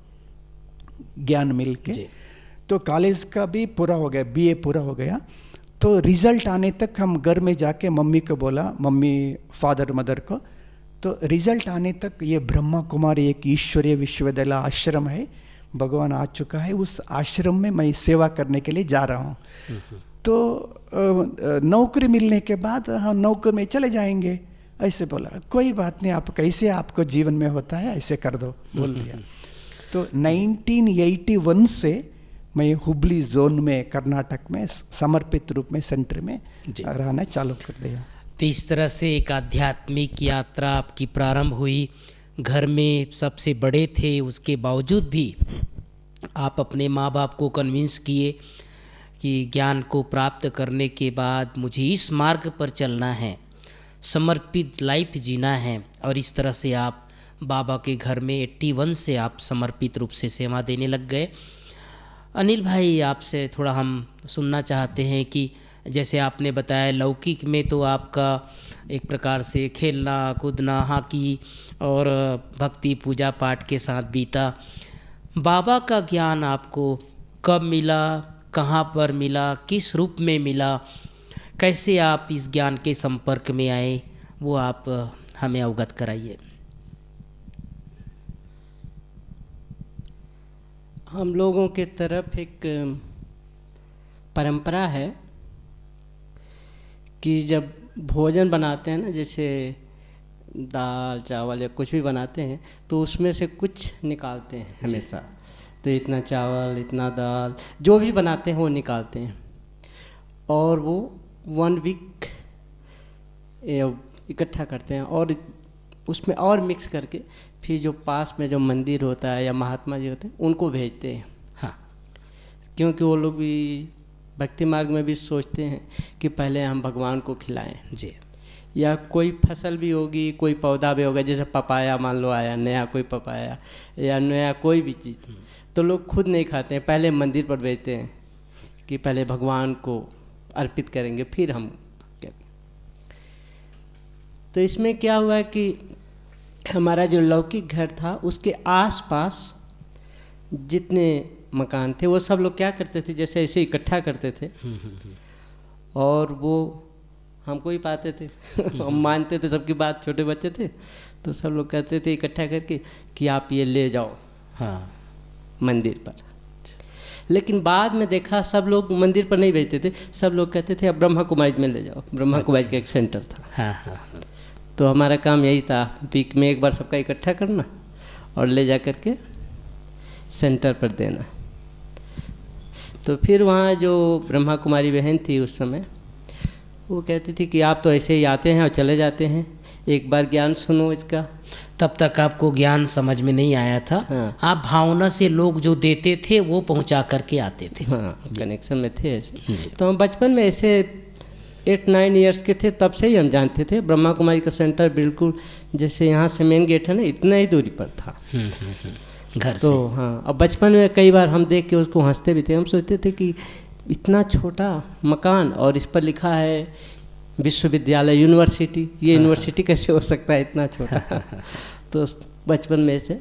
ज्ञान मिल के। तो कॉलेज का भी पूरा हो गया, BA पूरा हो गया। तो रिज़ल्ट आने तक हम घर में जाके मम्मी को बोला, मम्मी फादर मदर को, तो रिज़ल्ट आने तक ये ब्रह्मा कुमारी एक ईश्वरीय विश्वविद्यालय आश्रम है, भगवान आ चुका है, उस आश्रम में मैं सेवा करने के लिए जा रहा हूँ। तो नौकरी मिलने के बाद हम नौकरी में चले जाएंगे, ऐसे बोला। कोई बात नहीं, आप कैसे आपको जीवन में होता है ऐसे कर दो, बोल दिया। तो 1981 से मैं हुबली जोन में, कर्नाटक में समर्पित रूप में सेंटर में रहना चालू कर दिया। तो इस तरह से एक आध्यात्मिक यात्रा आपकी प्रारंभ हुई। घर में सबसे बड़े थे, उसके बावजूद भी आप अपने माँ बाप को कन्विंस किए कि ज्ञान को प्राप्त करने के बाद मुझे इस मार्ग पर चलना है, समर्पित लाइफ जीना है। और इस तरह से आप बाबा के घर में 81 से आप समर्पित रूप से सेवा देने लग गए। अनिल भाई, आपसे थोड़ा हम सुनना चाहते हैं कि जैसे आपने बताया लौकिक में तो आपका एक प्रकार से खेलना कूदना, हॉकी और भक्ति पूजा पाठ के साथ बीता। बाबा का ज्ञान आपको कब मिला, कहाँ पर मिला, किस रूप में मिला, कैसे आप इस ज्ञान के संपर्क में आए, वो आप हमें अवगत कराइए। हम लोगों के तरफ एक परंपरा है कि जब भोजन बनाते हैं ना, जैसे दाल चावल या कुछ भी बनाते हैं, तो उसमें से कुछ निकालते हैं हमेशा। तो इतना चावल, इतना दाल, जो भी बनाते हैं वो निकालते हैं, और वो 1 वीक इकट्ठा करते हैं। और उसमें और मिक्स करके फिर जो पास में जो मंदिर होता है या महात्मा जी होते हैं उनको भेजते हैं। हाँ, क्योंकि वो लोग भी भक्ति मार्ग में भी सोचते हैं कि पहले हम भगवान को खिलाएं। जी। या कोई फसल भी होगी, कोई पौधा भी होगा, जैसे पपाया मान लो आया नया, कोई पपाया या नया कोई भी चीज़, तो लोग खुद नहीं खाते हैं, पहले मंदिर पर भेजते हैं कि पहले भगवान को अर्पित करेंगे फिर हम करेंगे। तो इसमें क्या हुआ कि हमारा जो लौकिक घर था उसके आसपास जितने मकान थे वो सब लोग क्या करते थे, जैसे ऐसे इकट्ठा करते थे और वो हमको ही पाते थे हम मानते थे सबकी बात, छोटे बच्चे थे तो सब लोग कहते थे इकट्ठा करके कि आप ये ले जाओ हाँ मंदिर पर। लेकिन बाद में देखा सब लोग मंदिर पर नहीं भेजते थे, सब लोग कहते थे अब ब्रह्मा कुमारी में ले जाओ। ब्रह्मा कुमारी का एक सेंटर था। हाँ हाँ। तो हमारा काम यही था वीक में एक बार सबका इकट्ठा करना और ले जा कर के सेंटर पर देना। तो फिर वहाँ जो ब्रह्मा कुमारी बहन थी उस समय, वो कहती थी कि आप तो ऐसे ही आते हैं और चले जाते हैं, एक बार ज्ञान सुनो इसका। तब तक आपको ज्ञान समझ में नहीं आया था। हाँ। आप भावना से लोग जो देते थे वो पहुंचा करके आते थे। हाँ, कनेक्शन में थे ऐसे। तो हम बचपन में ऐसे 8-9 ईयर्स के थे तब से ही हम जानते थे ब्रह्मा कुमारी का सेंटर बिल्कुल जैसे यहाँ से मेन गेट है ना, इतना ही दूरी पर था घर से। तो हाँ, अब बचपन में कई बार हम देख के उसको हंसते भी थे। हम सोचते थे कि इतना छोटा मकान और इस पर लिखा है विश्वविद्यालय यूनिवर्सिटी, ये यूनिवर्सिटी कैसे हो सकता है इतना छोटा। तो बचपन में से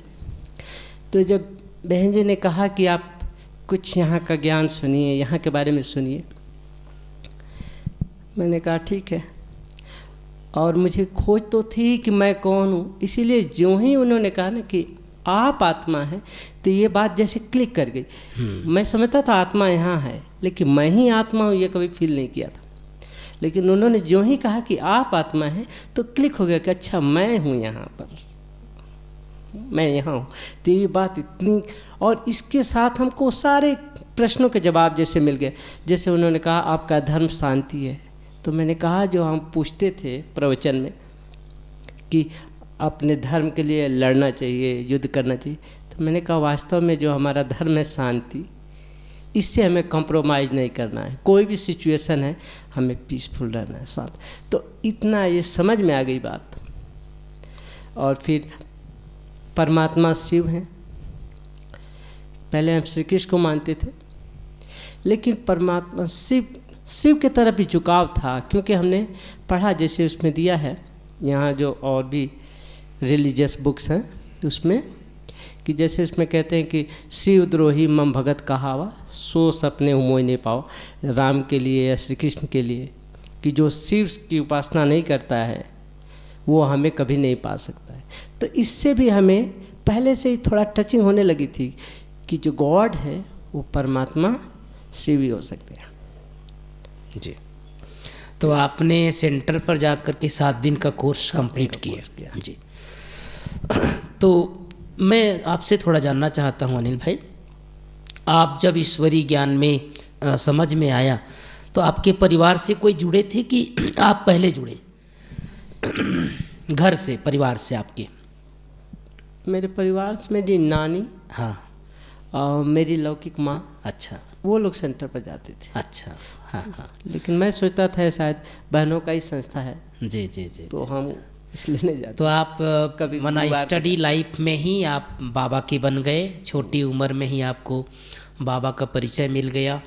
तो जब बहन जी ने कहा कि आप कुछ यहाँ का ज्ञान सुनिए, यहाँ के बारे में सुनिए, मैंने कहा ठीक है। और मुझे खोज तो थी कि मैं कौन हूँ, इसीलिए जो ही उन्होंने कहा ना कि आप आत्मा है तो ये बात जैसे क्लिक कर गई। मैं समझता था आत्मा यहाँ है लेकिन मैं ही आत्मा हूँ ये कभी फील नहीं किया था। लेकिन उन्होंने जो ही कहा कि आप आत्मा है तो क्लिक हो गया कि अच्छा मैं हूँ यहाँ पर, मैं यहाँ हूँ। तो ये बात इतनी, और इसके साथ हमको सारे प्रश्नों के जवाब जैसे मिल गए। जैसे उन्होंने कहा आपका धर्म शांति है, तो मैंने कहा जो हम पूछते थे प्रवचन में कि अपने धर्म के लिए लड़ना चाहिए, युद्ध करना चाहिए, तो मैंने कहा वास्तव में जो हमारा धर्म है शांति, इससे हमें कॉम्प्रोमाइज़ नहीं करना है। कोई भी सिचुएशन है हमें पीसफुल रहना है साथ। तो इतना ये समझ में आ गई बात। और फिर परमात्मा शिव हैं। पहले हम श्री कृष्ण को मानते थे लेकिन परमात्मा शिव के तरफ भी झुकाव था, क्योंकि हमने पढ़ा जैसे उसमें दिया है यहाँ जो और भी रिलीजियस बुक्स हैं उसमें कि जैसे उसमें कहते हैं कि शिव द्रोही मम भगत कहावा सो सपने मोह नहीं पाओ। राम के लिए या श्री कृष्ण के लिए कि जो शिव की उपासना नहीं करता है वो हमें कभी नहीं पा सकता है। तो इससे भी हमें पहले से ही थोड़ा टचिंग होने लगी थी कि जो गॉड है वो परमात्मा शिव ही हो सकते हैं। जी। तो आपने सेंटर पर जाकर के 7 दिन का कोर्स कंप्लीट किया। जी। तो मैं आपसे थोड़ा जानना चाहता हूँ अनिल भाई, आप जब ईश्वरीय ज्ञान में समझ में आया तो आपके परिवार से कोई जुड़े थे कि आप पहले जुड़े? घर से, परिवार से आपके? मेरे परिवार से मेरी नानी, हाँ, और मेरी लौकिक माँ, अच्छा, वो लोग सेंटर पर जाते थे। अच्छा, हाँ हाँ। लेकिन मैं सोचता था शायद बहनों का ही संस्था है, जी जी जी। तो हम इसलिए नहीं जाते। तो आप कभी मना स्टडी लाइफ में ही आप बाबा के बन गए, छोटी उम्र में ही आपको बाबा का परिचय मिल गया।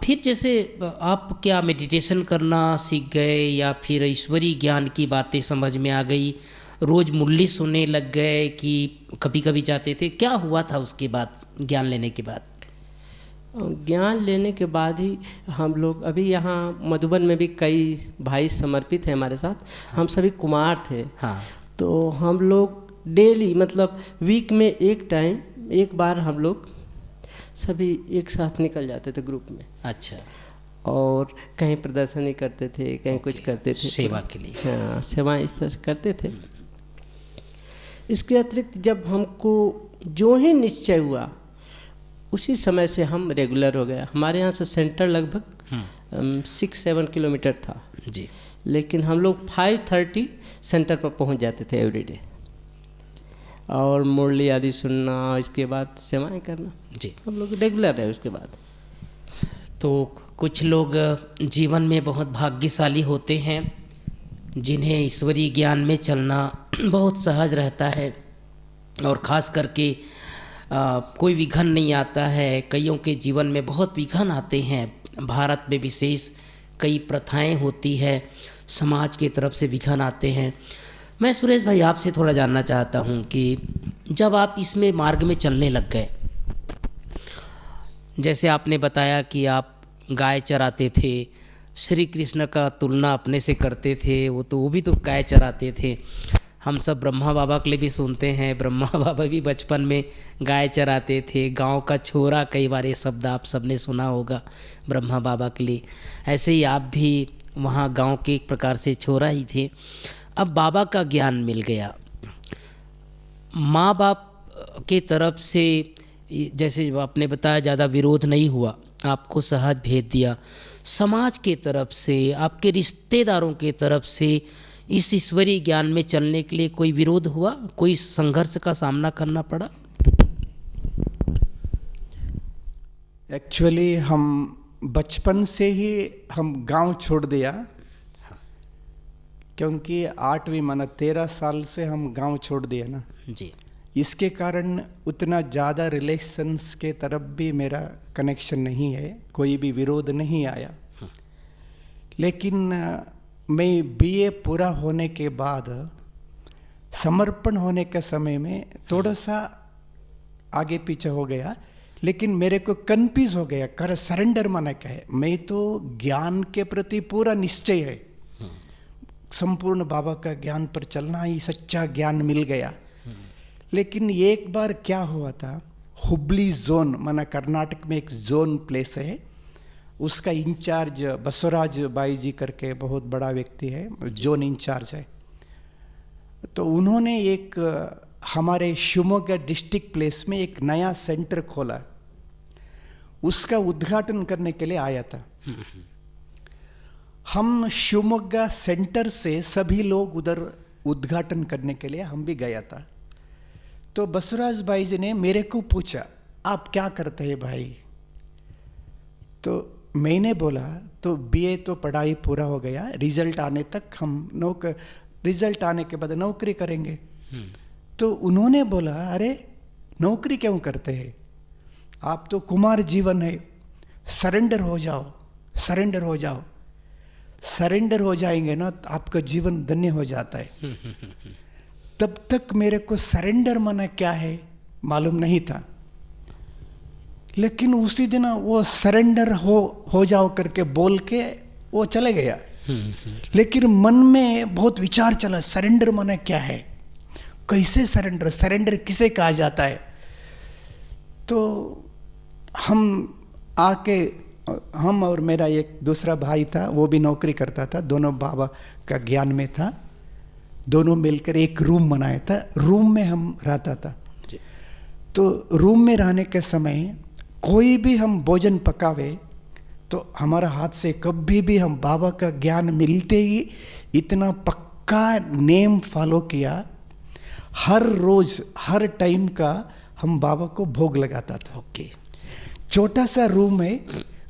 फिर जैसे आप क्या मेडिटेशन करना सीख गए या फिर ईश्वरीय ज्ञान की बातें समझ में आ गई, रोज़ मुरली सुनने लग गए कि कभी कभी जाते थे? क्या हुआ था उसके बाद, ज्ञान लेने के बाद? ज्ञान लेने के बाद ही हम लोग, अभी यहाँ मधुबन में भी कई भाई समर्पित हैं हमारे साथ, हम सभी कुमार थे। हाँ। तो हम लोग डेली मतलब वीक में एक बार हम लोग सभी एक साथ निकल जाते थे ग्रुप में। अच्छा। और कहीं प्रदर्शनी करते थे, कहीं कुछ करते थे, सेवा के लिए। हाँ, सेवा इस तरह से करते थे। इसके अतिरिक्त जब हमको जो ही निश्चय हुआ उसी समय से हम रेगुलर हो गया। हमारे यहाँ से सेंटर लगभग 6-7 किलोमीटर था। जी। लेकिन हम लोग 5:30 सेंटर पर पहुंच जाते थे एवरीडे, और मुरली आदि सुनना, इसके बाद सेवाएं करना जी। हम लोग रेगुलर है। उसके बाद तो कुछ लोग जीवन में बहुत भाग्यशाली होते हैं जिन्हें ईश्वरीय ज्ञान में चलना बहुत सहज रहता है, और ख़ास करके कोई विघन नहीं आता है। कईयों के जीवन में बहुत विघन आते हैं, भारत में विशेष कई प्रथाएं होती है, समाज की तरफ से विघन आते हैं। मैं सुरेश भाई आपसे थोड़ा जानना चाहता हूं कि जब आप इसमें मार्ग में चलने लग गए, जैसे आपने बताया कि आप गाय चराते थे, श्री कृष्ण का तुलना अपने से करते थे, वो भी तो गाय चराते थे। हम सब ब्रह्मा बाबा के लिए भी सुनते हैं, ब्रह्मा बाबा भी बचपन में गाय चराते थे। गांव का छोरा, कई बार ये शब्द आप सबने सुना होगा ब्रह्मा बाबा के लिए। ऐसे ही आप भी वहाँ गांव के एक प्रकार से छोरा ही थे। अब बाबा का ज्ञान मिल गया, माँ बाप के तरफ से जैसे आपने बताया ज़्यादा विरोध नहीं हुआ, आपको सहज भेज दिया। समाज के तरफ से, आपके रिश्तेदारों के तरफ से इस ईश्वरीय ज्ञान में चलने के लिए कोई विरोध हुआ, कोई संघर्ष का सामना करना पड़ा? एक्चुअली हम बचपन से ही हम गांव छोड़ दिया, क्योंकि 8वीं माना 13 साल से हम गांव छोड़ दिया ना जी। इसके कारण उतना ज़्यादा रिलेशंस के तरफ भी मेरा कनेक्शन नहीं है, कोई भी विरोध नहीं आया। लेकिन मैं बीए पूरा होने के बाद समर्पण होने के समय में थोड़ा सा आगे पीछे हो गया, लेकिन मेरे को कन्फ्यूज हो गया कर सरेंडर माना क्या है। मैं तो ज्ञान के प्रति पूरा निश्चय है, संपूर्ण बाबा का ज्ञान पर चलना ही सच्चा ज्ञान मिल गया। लेकिन एक बार क्या हुआ था, हुबली जोन माना कर्नाटक में एक जोन प्लेस है, उसका इंचार्ज बसवराज बाई जी करके बहुत बड़ा व्यक्ति है, जोन इंचार्ज है। तो उन्होंने एक हमारे शिवमोगा डिस्ट्रिक्ट प्लेस में एक नया सेंटर खोला, उसका उद्घाटन करने के लिए आया था। हम शिवमोगा सेंटर से सभी लोग उधर उद्घाटन करने के लिए हम भी गया था। तो बसवराज भाई जी ने मेरे को पूछा, आप क्या करते हैं भाई? तो मैंने बोला, तो बीए तो पढ़ाई पूरा हो गया, रिजल्ट आने तक हम रिजल्ट आने के बाद नौकरी करेंगे। तो उन्होंने बोला, अरे नौकरी क्यों करते हैं, आप तो कुमार जीवन है, सरेंडर हो जाओ, सरेंडर हो जाओ। सरेंडर हो जाएंगे ना तो आपका जीवन धन्य हो जाता है। तब तक मेरे को सरेंडर माना क्या है मालूम नहीं था, लेकिन उसी दिन वो सरेंडर हो जाओ करके बोल के वो चले गया। लेकिन मन में बहुत विचार चला, सरेंडर माना क्या है, कैसे सरेंडर, सरेंडर किसे कहा जाता है। तो हम आके, हम और मेरा एक दूसरा भाई था, वो भी नौकरी करता था, दोनों बाबा का ज्ञान में था, दोनों मिलकर एक रूम बनाया था, रूम में हम रहता था। तो रूम में रहने के समय कोई भी हम भोजन पकावे तो हमारा हाथ से कभी भी हम बाबा का ज्ञान मिलते ही इतना पक्का नेम फॉलो किया, हर रोज हर टाइम का हम बाबा को भोग लगाता था। ओके। छोटा सा रूम है,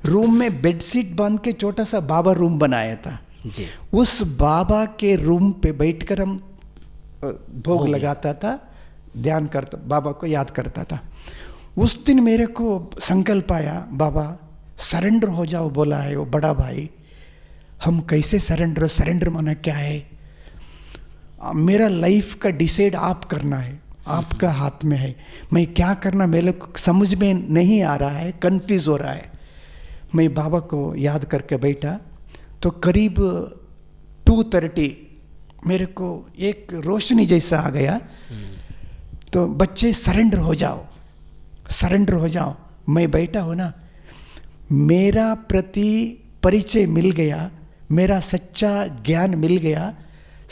रूम में बेडशीट बांध के छोटा सा बाबा रूम बनाया था जी। उस बाबा के रूम पे बैठकर हम भोग लगाता था, ध्यान करता, बाबा को याद करता था। उस दिन मेरे को संकल्प आया, बाबा सरेंडर हो जाओ बोला है वो बड़ा भाई, हम कैसे सरेंडर, सरेंडर माना क्या है, मेरा लाइफ का डिसाइड आप करना है, आपका हाथ में है, मैं क्या करना मेरे को समझ में नहीं आ रहा है, कंफ्यूज हो रहा है। मैं बाबा को याद करके बैठा तो करीब 2:30 मेरे को एक रोशनी जैसा आ गया। तो बच्चे सरेंडर हो जाओ, सरेंडर हो जाओ। मैं बैठा हूँ ना, मेरा प्रति परिचय मिल गया, मेरा सच्चा ज्ञान मिल गया,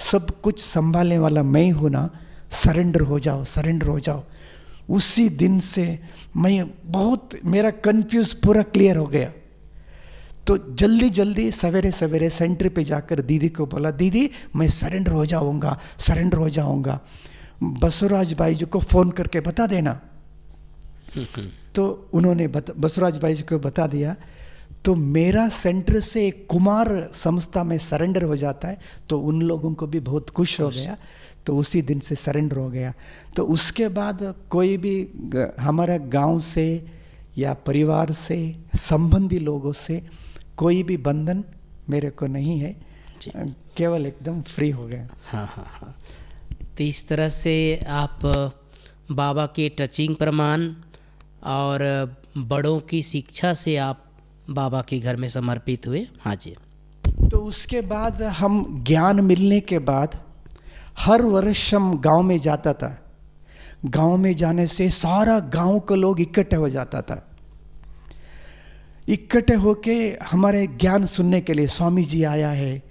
सब कुछ संभालने वाला मैं हूँ ना, सरेंडर हो जाओ, सरेंडर हो जाओ। उसी दिन से मैं बहुत, मेरा कंफ्यूज पूरा क्लियर हो गया। तो जल्दी जल्दी सवेरे सवेरे सेंटर पे जाकर दीदी को बोला, दीदी मैं सरेंडर हो जाऊंगा, सरेंडर हो जाऊंगा, बसवराज भाई जी को फ़ोन करके बता देना। तो उन्होंने बसवराज भाई जी को बता दिया। तो मेरा सेंटर से कुमार संस्था में सरेंडर हो जाता है, तो उन लोगों को भी बहुत खुश हो गया। तो उसी दिन से सरेंडर हो गया। तो उसके बाद कोई भी हमारा गांव से या परिवार से, संबंधी लोगों से कोई भी बंधन मेरे को नहीं है, केवल एकदम फ्री हो गया। हाँ हाँ हाँ। तो इस तरह से आप बाबा के टचिंग प्रमाण और बड़ों की शिक्षा से आप बाबा के घर में समर्पित हुए। हाँ जी। तो उसके बाद हम ज्ञान मिलने के बाद हर वर्ष हम गांव में जाता था। गांव में जाने से सारा गांव के लोग इकट्ठे हो जाता था। इकट्ठे होके हमारे ज्ञान सुनने के लिए स्वामी जी आया है,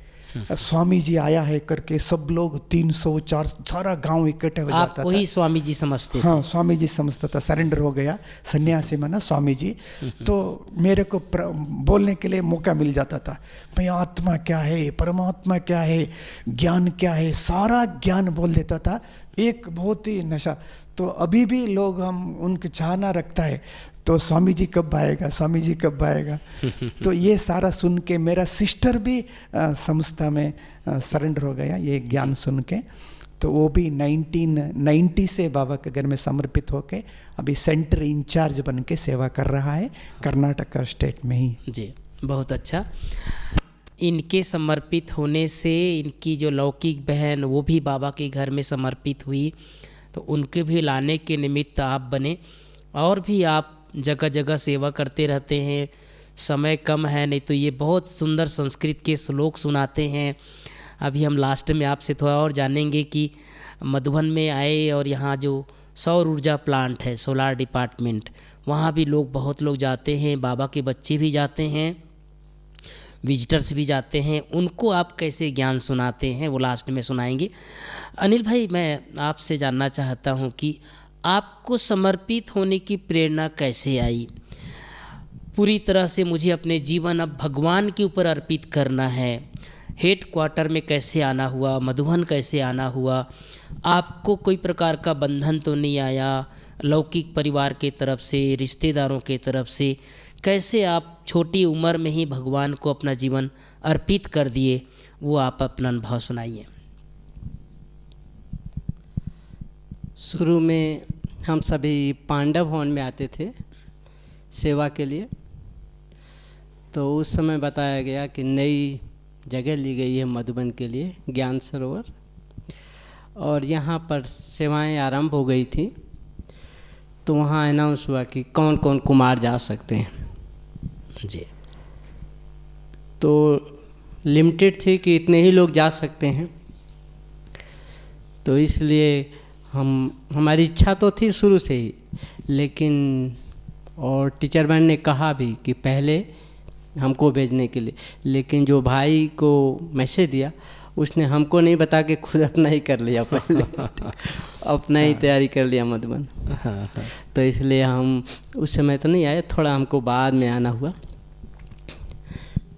स्वामी जी आया है करके सब लोग 300-400 सारा गांव इकट्ठे हो जाता था। आपको ही स्वामी जी समझते थे? हाँ, स्वामी जी समझता था। सरेंडर हो गया, सन्यासी माना स्वामी जी। तो मेरे को बोलने के लिए मौका मिल जाता था। भाई आत्मा क्या है, परमात्मा क्या है, ज्ञान क्या है, सारा ज्ञान बोल देता था। एक बहुत ही नशा। तो अभी भी लोग हम उनकी चाहना रखता है, तो स्वामी जी कब आएगा, स्वामी जी कब आएगा। तो ये सारा सुन के मेरा सिस्टर भी संस्था में सरेंडर हो गया ये ज्ञान सुन के। तो वो भी 1990 से बाबा के घर में समर्पित होके अभी सेंटर इंचार्ज बन के सेवा कर रहा है, कर्नाटका स्टेट में ही। जी, बहुत अच्छा। इनके समर्पित होने से इनकी जो लौकिक बहन वो भी बाबा के घर में समर्पित हुई, तो उनके भी लाने के निमित्त आप बने। और भी आप जगह जगह सेवा करते रहते हैं। समय कम है, नहीं तो ये बहुत सुंदर संस्कृत के श्लोक सुनाते हैं। अभी हम लास्ट में आपसे थोड़ा और जानेंगे कि मधुबन में आए और यहाँ जो सौर ऊर्जा प्लांट है, सोलार डिपार्टमेंट, वहाँ भी लोग बहुत लोग जाते हैं। बाबा के बच्चे भी जाते हैं, विजिटर्स भी जाते हैं। उनको आप कैसे ज्ञान सुनाते हैं वो लास्ट में सुनाएंगे। अनिल भाई, मैं आपसे जानना चाहता हूँ कि आपको समर्पित होने की प्रेरणा कैसे आई? पूरी तरह से मुझे अपने जीवन अब भगवान के ऊपर अर्पित करना है। हेड क्वार्टर में कैसे आना हुआ, मधुबन कैसे आना हुआ? आपको कोई प्रकार का बंधन तो नहीं आया लौकिक परिवार के तरफ से, रिश्तेदारों के तरफ से? कैसे आप छोटी उम्र में ही भगवान को अपना जीवन अर्पित कर दिए, वो आप अपना अनुभव सुनाइए। शुरू में हम सभी पांडव भवन में आते थे सेवा के लिए। तो उस समय बताया गया कि नई जगह ली गई है मधुबन के लिए, ज्ञान सरोवर, और यहाँ पर सेवाएं आरंभ हो गई थी। तो वहाँ अनाउंस हुआ कि कौन कौन कुमार जा सकते हैं। जी। तो लिमिटेड थी कि इतने ही लोग जा सकते हैं। तो इसलिए हमारी इच्छा तो थी शुरू से ही, लेकिन और टीचर बहन ने कहा भी कि पहले हमको भेजने के लिए, लेकिन जो भाई को मैसेज दिया उसने हमको नहीं बता के खुद अपना ही कर लिया पहले अपना ही तैयारी कर लिया मधुबन। तो इसलिए हम उस समय तो नहीं आए, थोड़ा हमको बाद में आना हुआ।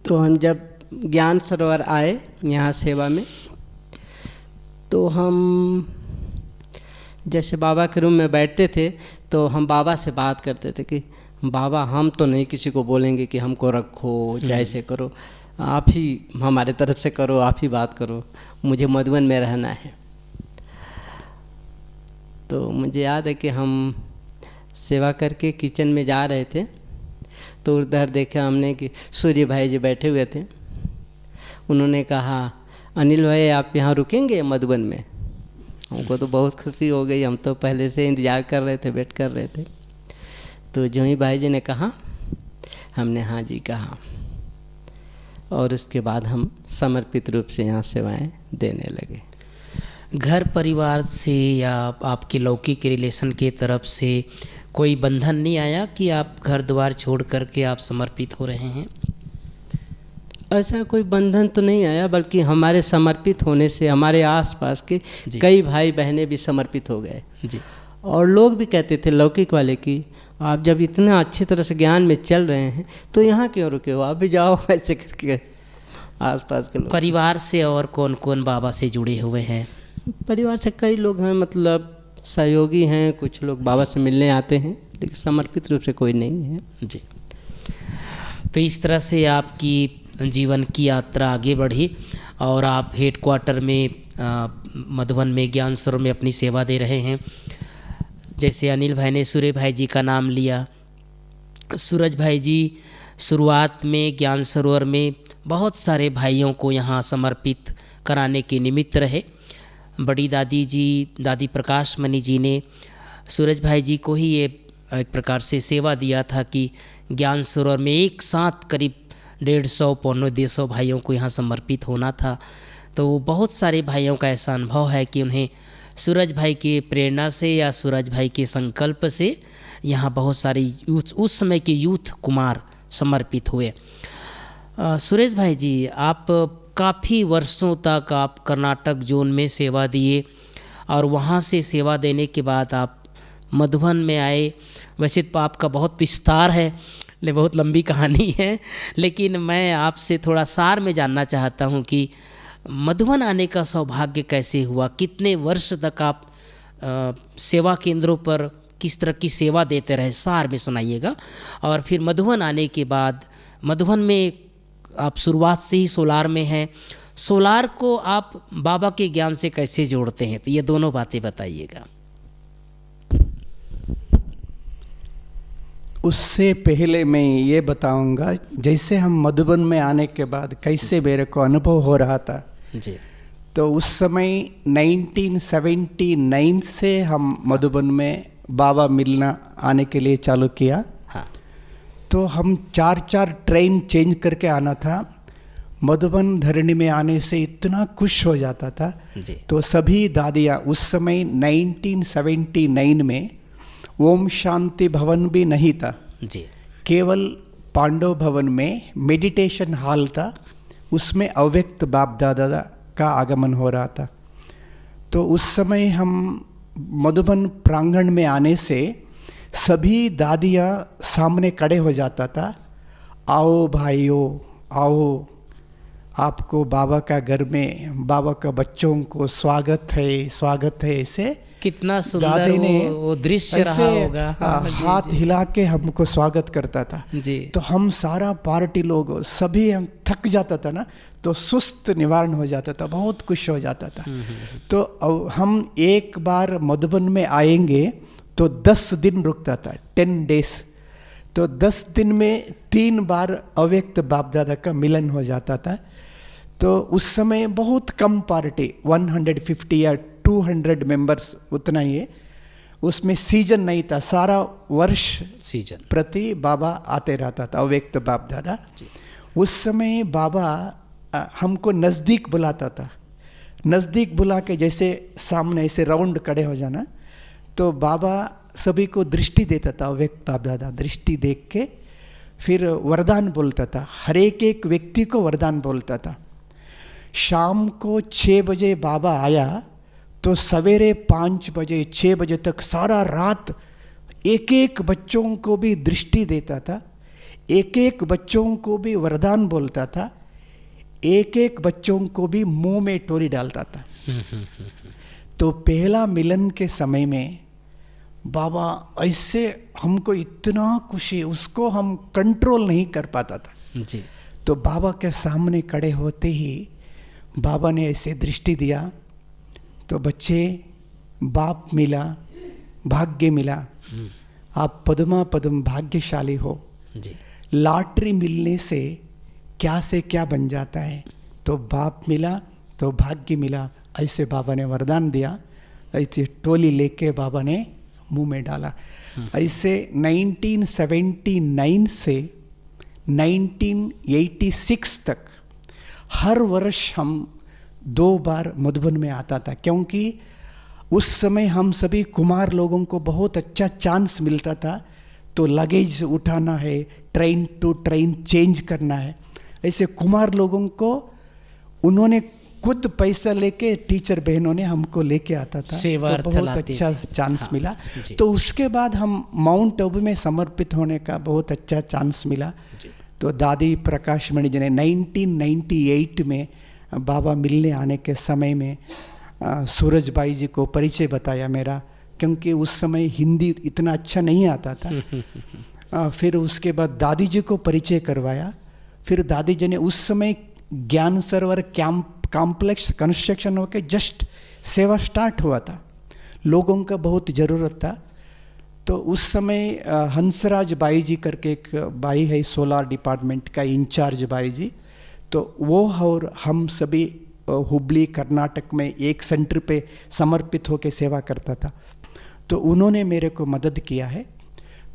तो हम जब ज्ञान सरोवर आए यहाँ सेवा में, तो हम जैसे बाबा के रूम में बैठते थे तो हम बाबा से बात करते थे कि बाबा हम तो नहीं किसी को बोलेंगे कि हमको रखो, जैसे करो, आप ही हमारे तरफ से करो, आप ही बात करो, मुझे मधुबन में रहना है। तो मुझे याद है कि हम सेवा करके किचन में जा रहे थे, तो उधर देखा हमने कि सूर्य भाई जी बैठे हुए थे। उन्होंने कहा, अनिल भाई आप यहाँ रुकेंगे मधुबन में? हमको तो बहुत खुशी हो गई, हम तो पहले से इंतज़ार कर रहे थे, वेट कर रहे थे। तो जो ही भाई जी ने कहा, हमने हाँ जी कहा, और उसके बाद हम समर्पित रूप से यहाँ सेवाएं देने लगे। घर परिवार से या आपके लौकिक रिलेशन के तरफ से कोई बंधन नहीं आया कि आप घर द्वार छोड़ करके आप समर्पित हो रहे हैं? ऐसा कोई बंधन तो नहीं आया, बल्कि हमारे समर्पित होने से हमारे आसपास के कई भाई बहनें भी समर्पित हो गए। जी। और लोग भी कहते थे लौकिक वाले कि आप जब इतना अच्छी तरह से ज्ञान में चल रहे हैं तो यहाँ क्यों रुके हो, आप भी जाओ ऐसे करके आसपास के लोग। परिवार से और कौन कौन बाबा से जुड़े हुए हैं? परिवार से कई लोग हैं, मतलब सहयोगी हैं, कुछ लोग बाबा से मिलने आते हैं, लेकिन समर्पित रूप से कोई नहीं है जी। तो इस तरह से आपकी जीवन की यात्रा आगे बढ़ी और आप हेडक्वार्टर में मधुबन में ज्ञान सरोवर में अपनी सेवा दे रहे हैं। जैसे अनिल भाई ने सूर्य भाई जी का नाम लिया, सूरज भाई जी शुरुआत में ज्ञान सरोवर में बहुत सारे भाइयों को यहाँ समर्पित कराने के निमित्त रहे। बड़ी दादी जी, दादी प्रकाश मणि जी ने सूरज भाई जी को ही ये एक प्रकार से सेवा दिया था कि ज्ञान सरोवर में एक साथ करीब 150-150 भाइयों को यहाँ समर्पित होना था। तो बहुत सारे भाइयों का ऐसा अनुभव है कि उन्हें सूरज भाई के प्रेरणा से या सूरज भाई के संकल्प से यहाँ बहुत सारे यूथ, उस समय के यूथ कुमार समर्पित हुए। सुरेश भाई जी, आप काफ़ी वर्षों तक आप कर्नाटक जोन में सेवा दिए और वहाँ से सेवा देने के बाद आप मधुबन में आए। वैसे तो आपका बहुत विस्तार है, ले बहुत लंबी कहानी है, लेकिन मैं आपसे थोड़ा सार में जानना चाहता हूँ कि मधुबन आने का सौभाग्य कैसे हुआ, कितने वर्ष तक आप सेवा केंद्रों पर किस तरह की सेवा देते रहे, सार में सुनाइएगा। और फिर मधुबन आने के बाद मधुबन में आप शुरुआत से ही सोलार में हैं, सोलार को आप बाबा के ज्ञान से कैसे जोड़ते हैं, तो ये दोनों बातें बताइएगा। उससे पहले मैं ये बताऊंगा, जैसे हम मधुबन में आने के बाद कैसे मेरे को अनुभव हो रहा था जी। तो उस समय 1979 से हम मधुबन में बाबा मिलना आने के लिए चालू किया। हाँ। तो हम 4 ट्रेन चेंज करके आना था। मधुबन धरणी में आने से इतना खुश हो जाता था जी। तो सभी दादियाँ, उस समय 1979 में ओम शांति भवन भी नहीं था जी, केवल पांडव भवन में मेडिटेशन हॉल था, उसमें अव्यक्त बाप दादा का आगमन हो रहा था। तो उस समय हम मधुबन प्रांगण में आने से सभी दादियाँ सामने खड़े हो जाता था, आओ भाइयों आओ, आपको बाबा का घर में बाबा का बच्चों को स्वागत है। ऐसे कितना सुंदर दादी ने वो दृश्य रहा होगा। हाथ हिला के हमको स्वागत करता था जी। तो हम सारा पार्टी लोग सभी हम थक जाता था ना, तो सुस्त निवारण हो जाता था, बहुत खुश हो जाता था। तो हम एक बार मधुबन में आएंगे तो 10 दिन रुकता था, 10 डेज। तो 10 दिन में 3 बार अव्यक्त बाप दादा का मिलन हो जाता था। तो उस समय बहुत कम पार्टी, 150 या 200 मेंबर्स उतना ही है। उसमें सीजन नहीं था, सारा वर्ष सीजन प्रति बाबा आते रहता था, अव्यक्त बाप दादा। उस समय बाबा हमको नज़दीक बुलाता था, नज़दीक बुला के जैसे सामने ऐसे राउंड खड़े हो जाना, तो बाबा सभी को दृष्टि देता था, अव्यक्त बाप दादा दृष्टि देख के फिर वरदान बोलता था, हर एक व्यक्ति को वरदान बोलता था। शाम को 6 बजे बाबा आया तो सवेरे 5 बजे 6 बजे तक सारा रात एक बच्चों को भी दृष्टि देता था, एक बच्चों को भी वरदान बोलता था, एक बच्चों को भी मुंह में टोरी डालता था। तो पहला मिलन के समय में बाबा ऐसे हमको इतना खुशी, उसको हम कंट्रोल नहीं कर पाता था जी। तो बाबा के सामने खड़े होते ही बाबा ने ऐसे दृष्टि दिया, तो बच्चे बाप मिला, भाग्य मिला, आप पद्मा पद्म भाग्यशाली हो जी। लॉटरी मिलने से क्या बन जाता है, तो बाप मिला तो भाग्य मिला, ऐसे बाबा ने वरदान दिया। ऐसे टोली लेके बाबा ने मुंह में डाला। ऐसे 1979 से 1986 तक हर वर्ष हम 2 बार मधुबन में आता था, क्योंकि उस समय हम सभी कुमार लोगों को बहुत अच्छा चांस मिलता था। तो लगेज उठाना है, ट्रेन टू ट्रेन चेंज करना है, ऐसे कुमार लोगों को उन्होंने खुद पैसा लेके टीचर बहनों ने हमको लेके आता था, सेवार्थ तो बहुत लाते अच्छा थे। चांस हाँ, मिला। जी। तो उसके बाद हम माउंट आबू में समर्पित होने का बहुत अच्छा चांस मिला। तो दादी प्रकाश मणि जी ने 1998 में बाबा मिलने आने के समय में सूरज भाई जी को परिचय बताया मेरा, क्योंकि उस समय हिंदी इतना अच्छा नहीं आता था। फिर उसके बाद दादी जी को परिचय करवाया। फिर दादी जी ने उस समय ज्ञान सरोवर कॉम्प्लेक्स कंस्ट्रक्शन होके जस्ट सेवा स्टार्ट हुआ था, लोगों का बहुत ज़रूरत था। तो उस समय हंसराज बाई जी करके एक बाई है, सोलार डिपार्टमेंट का इंचार्ज बाई जी, तो वो और हम सभी हुबली कर्नाटक में एक सेंटर पे समर्पित होकर सेवा करता था। तो उन्होंने मेरे को मदद किया है।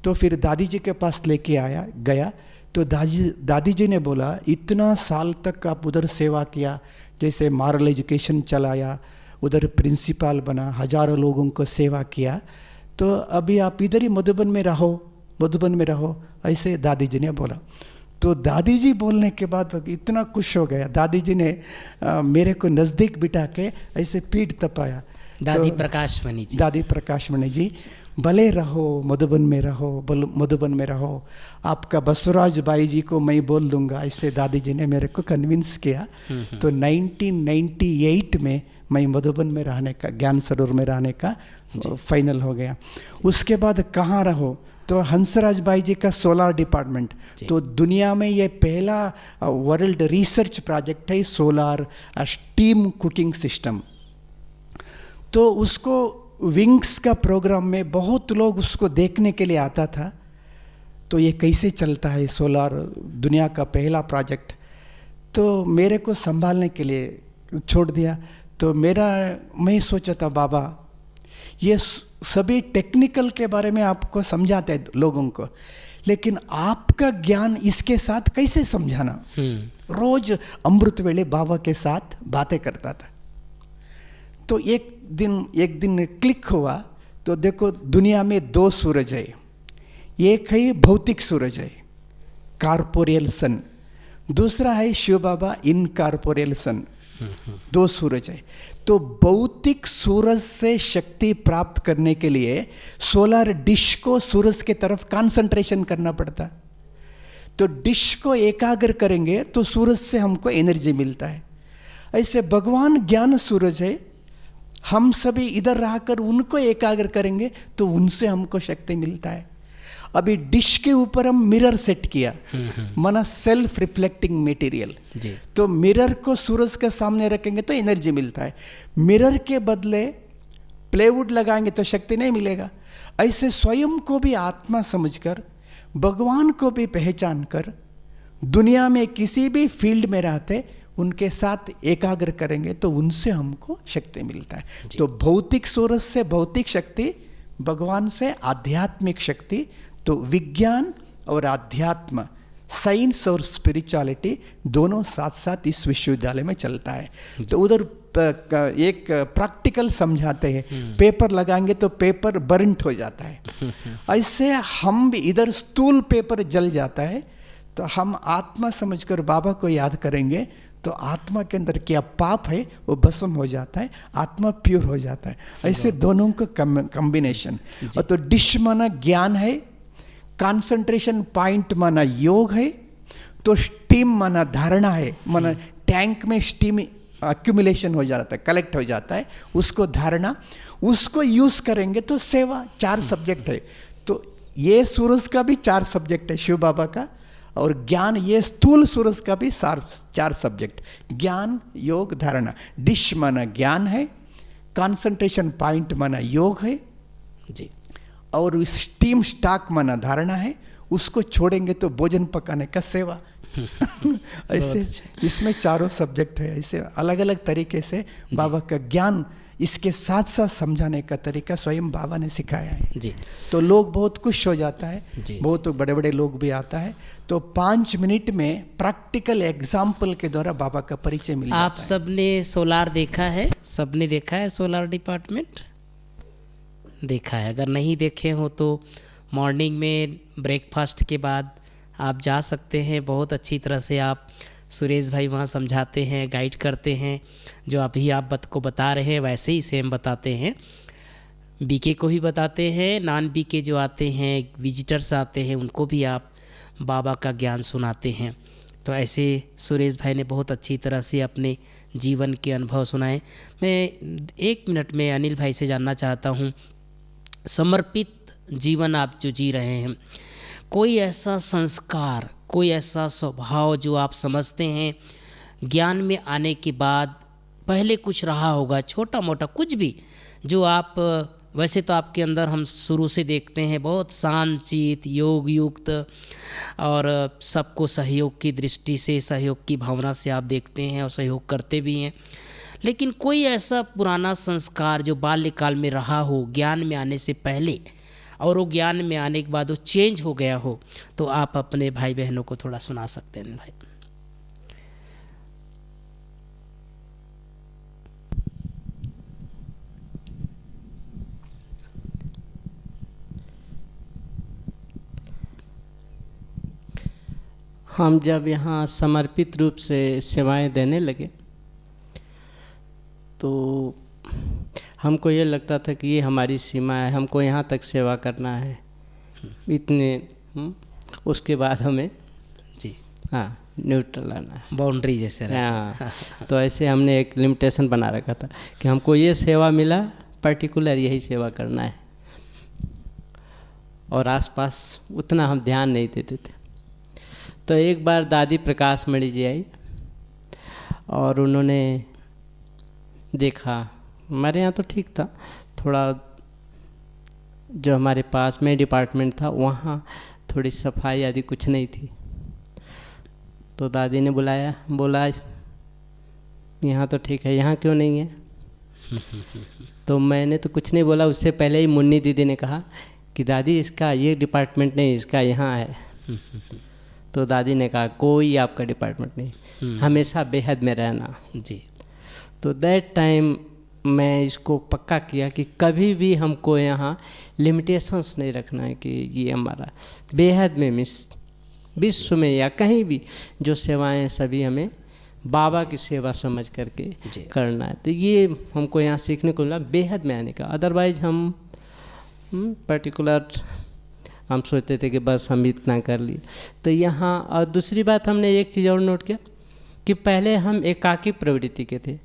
तो फिर दादी जी के पास लेके गया। तो दादी जी ने बोला, इतना साल तक आप उधर सेवा किया, जैसे मॉरल एजुकेशन चलाया, उधर प्रिंसिपल बना, हजारों लोगों को सेवा किया, तो अभी आप इधर ही मधुबन में रहो, ऐसे दादी जी ने बोला। तो दादी जी बोलने के बाद इतना खुश हो गया, दादी जी ने मेरे को नज़दीक बिठा के ऐसे पीठ तपाया। दादी तो प्रकाश मणि जी, दादी प्रकाश मणि जी, भले रहो मधुबन में रहो, आपका बसवराज बाई जी को मैं बोल दूंगा, ऐसे दादी जी ने मेरे को कन्विंस किया। तो 1998 में मैं मधुबन में रहने का, ज्ञान सरोवर में रहने का फाइनल हो गया। उसके बाद कहाँ रहो, तो हंसराज भाई जी का सोलार डिपार्टमेंट, तो दुनिया में ये पहला वर्ल्ड रिसर्च प्रोजेक्ट है, सोलार स्टीम कुकिंग सिस्टम। तो उसको विंग्स का प्रोग्राम में बहुत लोग उसको देखने के लिए आता था, तो ये कैसे चलता है सोलार, दुनिया का पहला प्रोजेक्ट। तो मेरे को संभालने के लिए छोड़ दिया। तो मैं सोचा था, बाबा ये सभी टेक्निकल के बारे में आपको समझाते हैं लोगों को, लेकिन आपका ज्ञान इसके साथ कैसे समझाना। रोज अमृत वेले बाबा के साथ बातें करता था। तो एक दिन क्लिक हुआ, तो देखो दुनिया में 2 सूरज है, एक है भौतिक सूरज है, कॉर्पोरियल सन, दूसरा है शिव बाबा इनकॉर्पोरियल सन, 2 सूरज है। तो भौतिक सूरज से शक्ति प्राप्त करने के लिए सोलर डिश को सूरज के तरफ कंसंट्रेशन करना पड़ता। तो डिश को एकाग्र करेंगे तो सूरज से हमको एनर्जी मिलता है। ऐसे भगवान ज्ञान सूरज है, हम सभी इधर रहकर उनको एकाग्र करेंगे तो उनसे हमको शक्ति मिलता है। अभी डिश के ऊपर हम मिरर सेट किया, माना सेल्फ रिफ्लेक्टिंग मटेरियल। तो मिरर को सूरज के सामने रखेंगे तो एनर्जी मिलता है, मिरर के बदले प्लेवुड लगाएंगे तो शक्ति नहीं मिलेगा। ऐसे स्वयं को भी आत्मा समझकर, भगवान को भी पहचान कर, दुनिया में किसी भी फील्ड में रहते उनके साथ एकाग्र करेंगे तो उनसे हमको शक्ति मिलता है। तो भौतिक सूरज से भौतिक शक्ति, भगवान से आध्यात्मिक शक्ति। तो विज्ञान और आध्यात्म, साइंस और स्पिरिचुअलिटी दोनों साथ साथ इस विश्वविद्यालय में चलता है। तो उधर एक प्रैक्टिकल समझाते हैं, पेपर लगाएंगे तो पेपर बर्न्ट हो जाता है, ऐसे हम भी इधर स्थूल पेपर जल जाता है। तो हम आत्मा समझकर बाबा को याद करेंगे तो आत्मा के अंदर क्या पाप है वो भस्म हो जाता है, आत्मा प्योर हो जाता है। ऐसे दोनों का कॉम्बिनेशन। और तो डिश माना ज्ञान है, कंसंट्रेशन पॉइंट माना योग है, तो स्टीम माना धारणा है, माना टैंक में स्टीम एक्यूमुलेशन हो जाता है, कलेक्ट हो जाता है, उसको धारणा, उसको यूज करेंगे तो सेवा। 4 सब्जेक्ट है। तो ये सूरज का भी 4 सब्जेक्ट है शिव बाबा का, और ज्ञान ये स्थूल सूरज का भी 4 सब्जेक्ट, ज्ञान योग धारणा। डिश माना ज्ञान है, कंसंट्रेशन पॉइंट माना योग है जी, और स्टीम स्टॉक माना धारणा है, उसको छोड़ेंगे तो भोजन पकाने का सेवा। ऐसे इसमें 4 सब्जेक्ट है। ऐसे अलग अलग तरीके से बाबा का ज्ञान इसके साथ साथ समझाने का तरीका स्वयं बाबा ने सिखाया है जी। तो लोग बहुत खुश हो जाता है जी, बहुत बड़े बड़े लोग भी आता है। तो 5 मिनट में प्रैक्टिकल एग्जाम्पल के द्वारा बाबा का परिचय मिल जाता है। आप सबने सोलार देखा है? सबने देखा है सोलार डिपार्टमेंट? देखा है। अगर नहीं देखे हो तो मॉर्निंग में ब्रेकफास्ट के बाद आप जा सकते हैं, बहुत अच्छी तरह से आप सुरेश भाई वहाँ समझाते हैं, गाइड करते हैं। जो अभी आप को बता रहे हैं वैसे ही सेम बताते हैं। बीके को भी बताते हैं, नॉन बीके जो आते हैं, विजिटर्स आते हैं, उनको भी आप बाबा का ज्ञान सुनाते हैं। तो ऐसे सुरेश भाई ने बहुत अच्छी तरह से अपने जीवन के अनुभव सुनाए। मैं 1 मिनट में अनिल भाई से जानना चाहता हूँ, समर्पित जीवन आप जो जी रहे हैं, कोई ऐसा संस्कार, कोई ऐसा स्वभाव जो आप समझते हैं ज्ञान में आने के बाद पहले कुछ रहा होगा, छोटा मोटा कुछ भी, जो आप, वैसे तो आपके अंदर हम शुरू से देखते हैं बहुत शांत चित, योग युक्त और सबको सहयोग की दृष्टि से, सहयोग की भावना से आप देखते हैं और सहयोग करते भी हैं, लेकिन कोई ऐसा पुराना संस्कार जो बाल्यकाल में रहा हो ज्ञान में आने से पहले और वो ज्ञान में आने के बाद वो चेंज हो गया हो, तो आप अपने भाई बहनों को थोड़ा सुना सकते हैं भाई। हम जब यहाँ समर्पित रूप से सेवाएं देने लगे तो हमको ये लगता था कि ये हमारी सीमा है, हमको यहाँ तक सेवा करना है, इतने उसके बाद हमें जी न्यूट्रल आना है, बाउंड्री जैसे हाँ। तो ऐसे हमने एक लिमिटेशन बना रखा था कि हमको ये सेवा मिला, पर्टिकुलर यही सेवा करना है, और आसपास उतना हम ध्यान नहीं देते थे। तो एक बार दादी प्रकाश मणि जी आई और उन्होंने देखा, हमारे यहाँ तो ठीक था, थोड़ा जो हमारे पास में डिपार्टमेंट था वहाँ थोड़ी सफाई आदि कुछ नहीं थी। तो दादी ने बुलाया, बोला यहाँ तो ठीक है, यहाँ क्यों नहीं है? तो मैंने तो कुछ नहीं बोला। उससे पहले ही मुन्नी दीदी ने कहा कि दादी इसका ये डिपार्टमेंट नहीं, इसका यहाँ है। तो दादी ने कहा कोई आपका डिपार्टमेंट नहीं, हमेशा बेहद में रहना जी। तो दैट टाइम मैं इसको पक्का किया कि कभी भी हमको यहाँ लिमिटेशंस नहीं रखना है कि ये हमारा बेहद में विश्व में या कहीं भी जो सेवाएं सभी हमें बाबा की सेवा समझ करके करना है। तो ये हमको यहाँ सीखने को मिला बेहद में आने का। अदरवाइज हम पर्टिकुलर हम सोचते थे कि बस हम इतना कर लिए। तो यहाँ और दूसरी बात हमने एक चीज़ और नोट किया कि पहले हम एकाकी प्रवृत्ति के थे,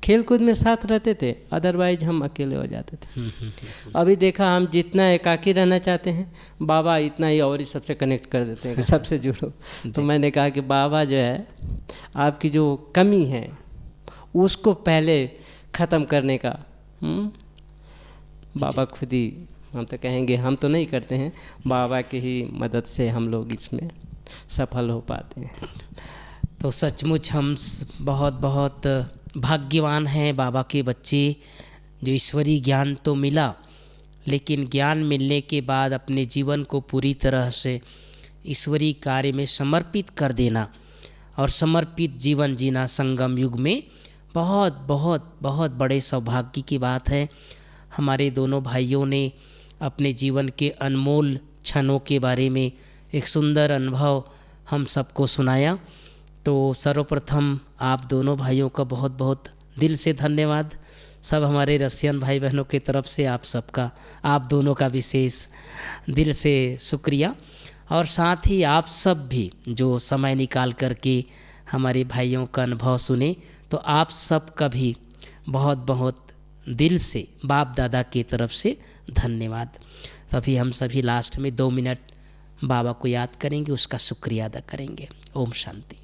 खेल कूद में साथ रहते थे, अदरवाइज हम अकेले हो जाते थे। अभी देखा हम जितना एकाकी रहना चाहते हैं बाबा इतना ही और ही सबसे कनेक्ट कर देते हैं कि सबसे जुड़ो। तो मैंने कहा कि बाबा जो है आपकी जो कमी है उसको पहले ख़त्म करने का बाबा खुद ही, हम तो कहेंगे हम तो नहीं करते हैं, बाबा की ही मदद से हम लोग इसमें सफल हो पाते हैं। तो सचमुच हम बहुत बहुत भाग्यवान हैं बाबा के बच्चे, जो ईश्वरीय ज्ञान तो मिला, लेकिन ज्ञान मिलने के बाद अपने जीवन को पूरी तरह से ईश्वरीय कार्य में समर्पित कर देना और समर्पित जीवन जीना संगम युग में बहुत बहुत बहुत बड़े सौभाग्य की बात है। हमारे दोनों भाइयों ने अपने जीवन के अनमोल क्षणों के बारे में एक सुंदर अनुभव हम सबको सुनाया। तो सर्वप्रथम आप दोनों भाइयों का बहुत बहुत दिल से धन्यवाद। सब हमारे रसियन भाई बहनों की तरफ से आप सबका, आप दोनों का विशेष दिल से शुक्रिया। और साथ ही आप सब भी जो समय निकाल करके हमारे भाइयों का अनुभव सुने, तो आप सब का भी बहुत बहुत दिल से बाप दादा की तरफ से धन्यवाद। तभी हम सभी लास्ट में 2 मिनट बाबा को याद करेंगे, उसका शुक्रिया अदा करेंगे। ओम शांति।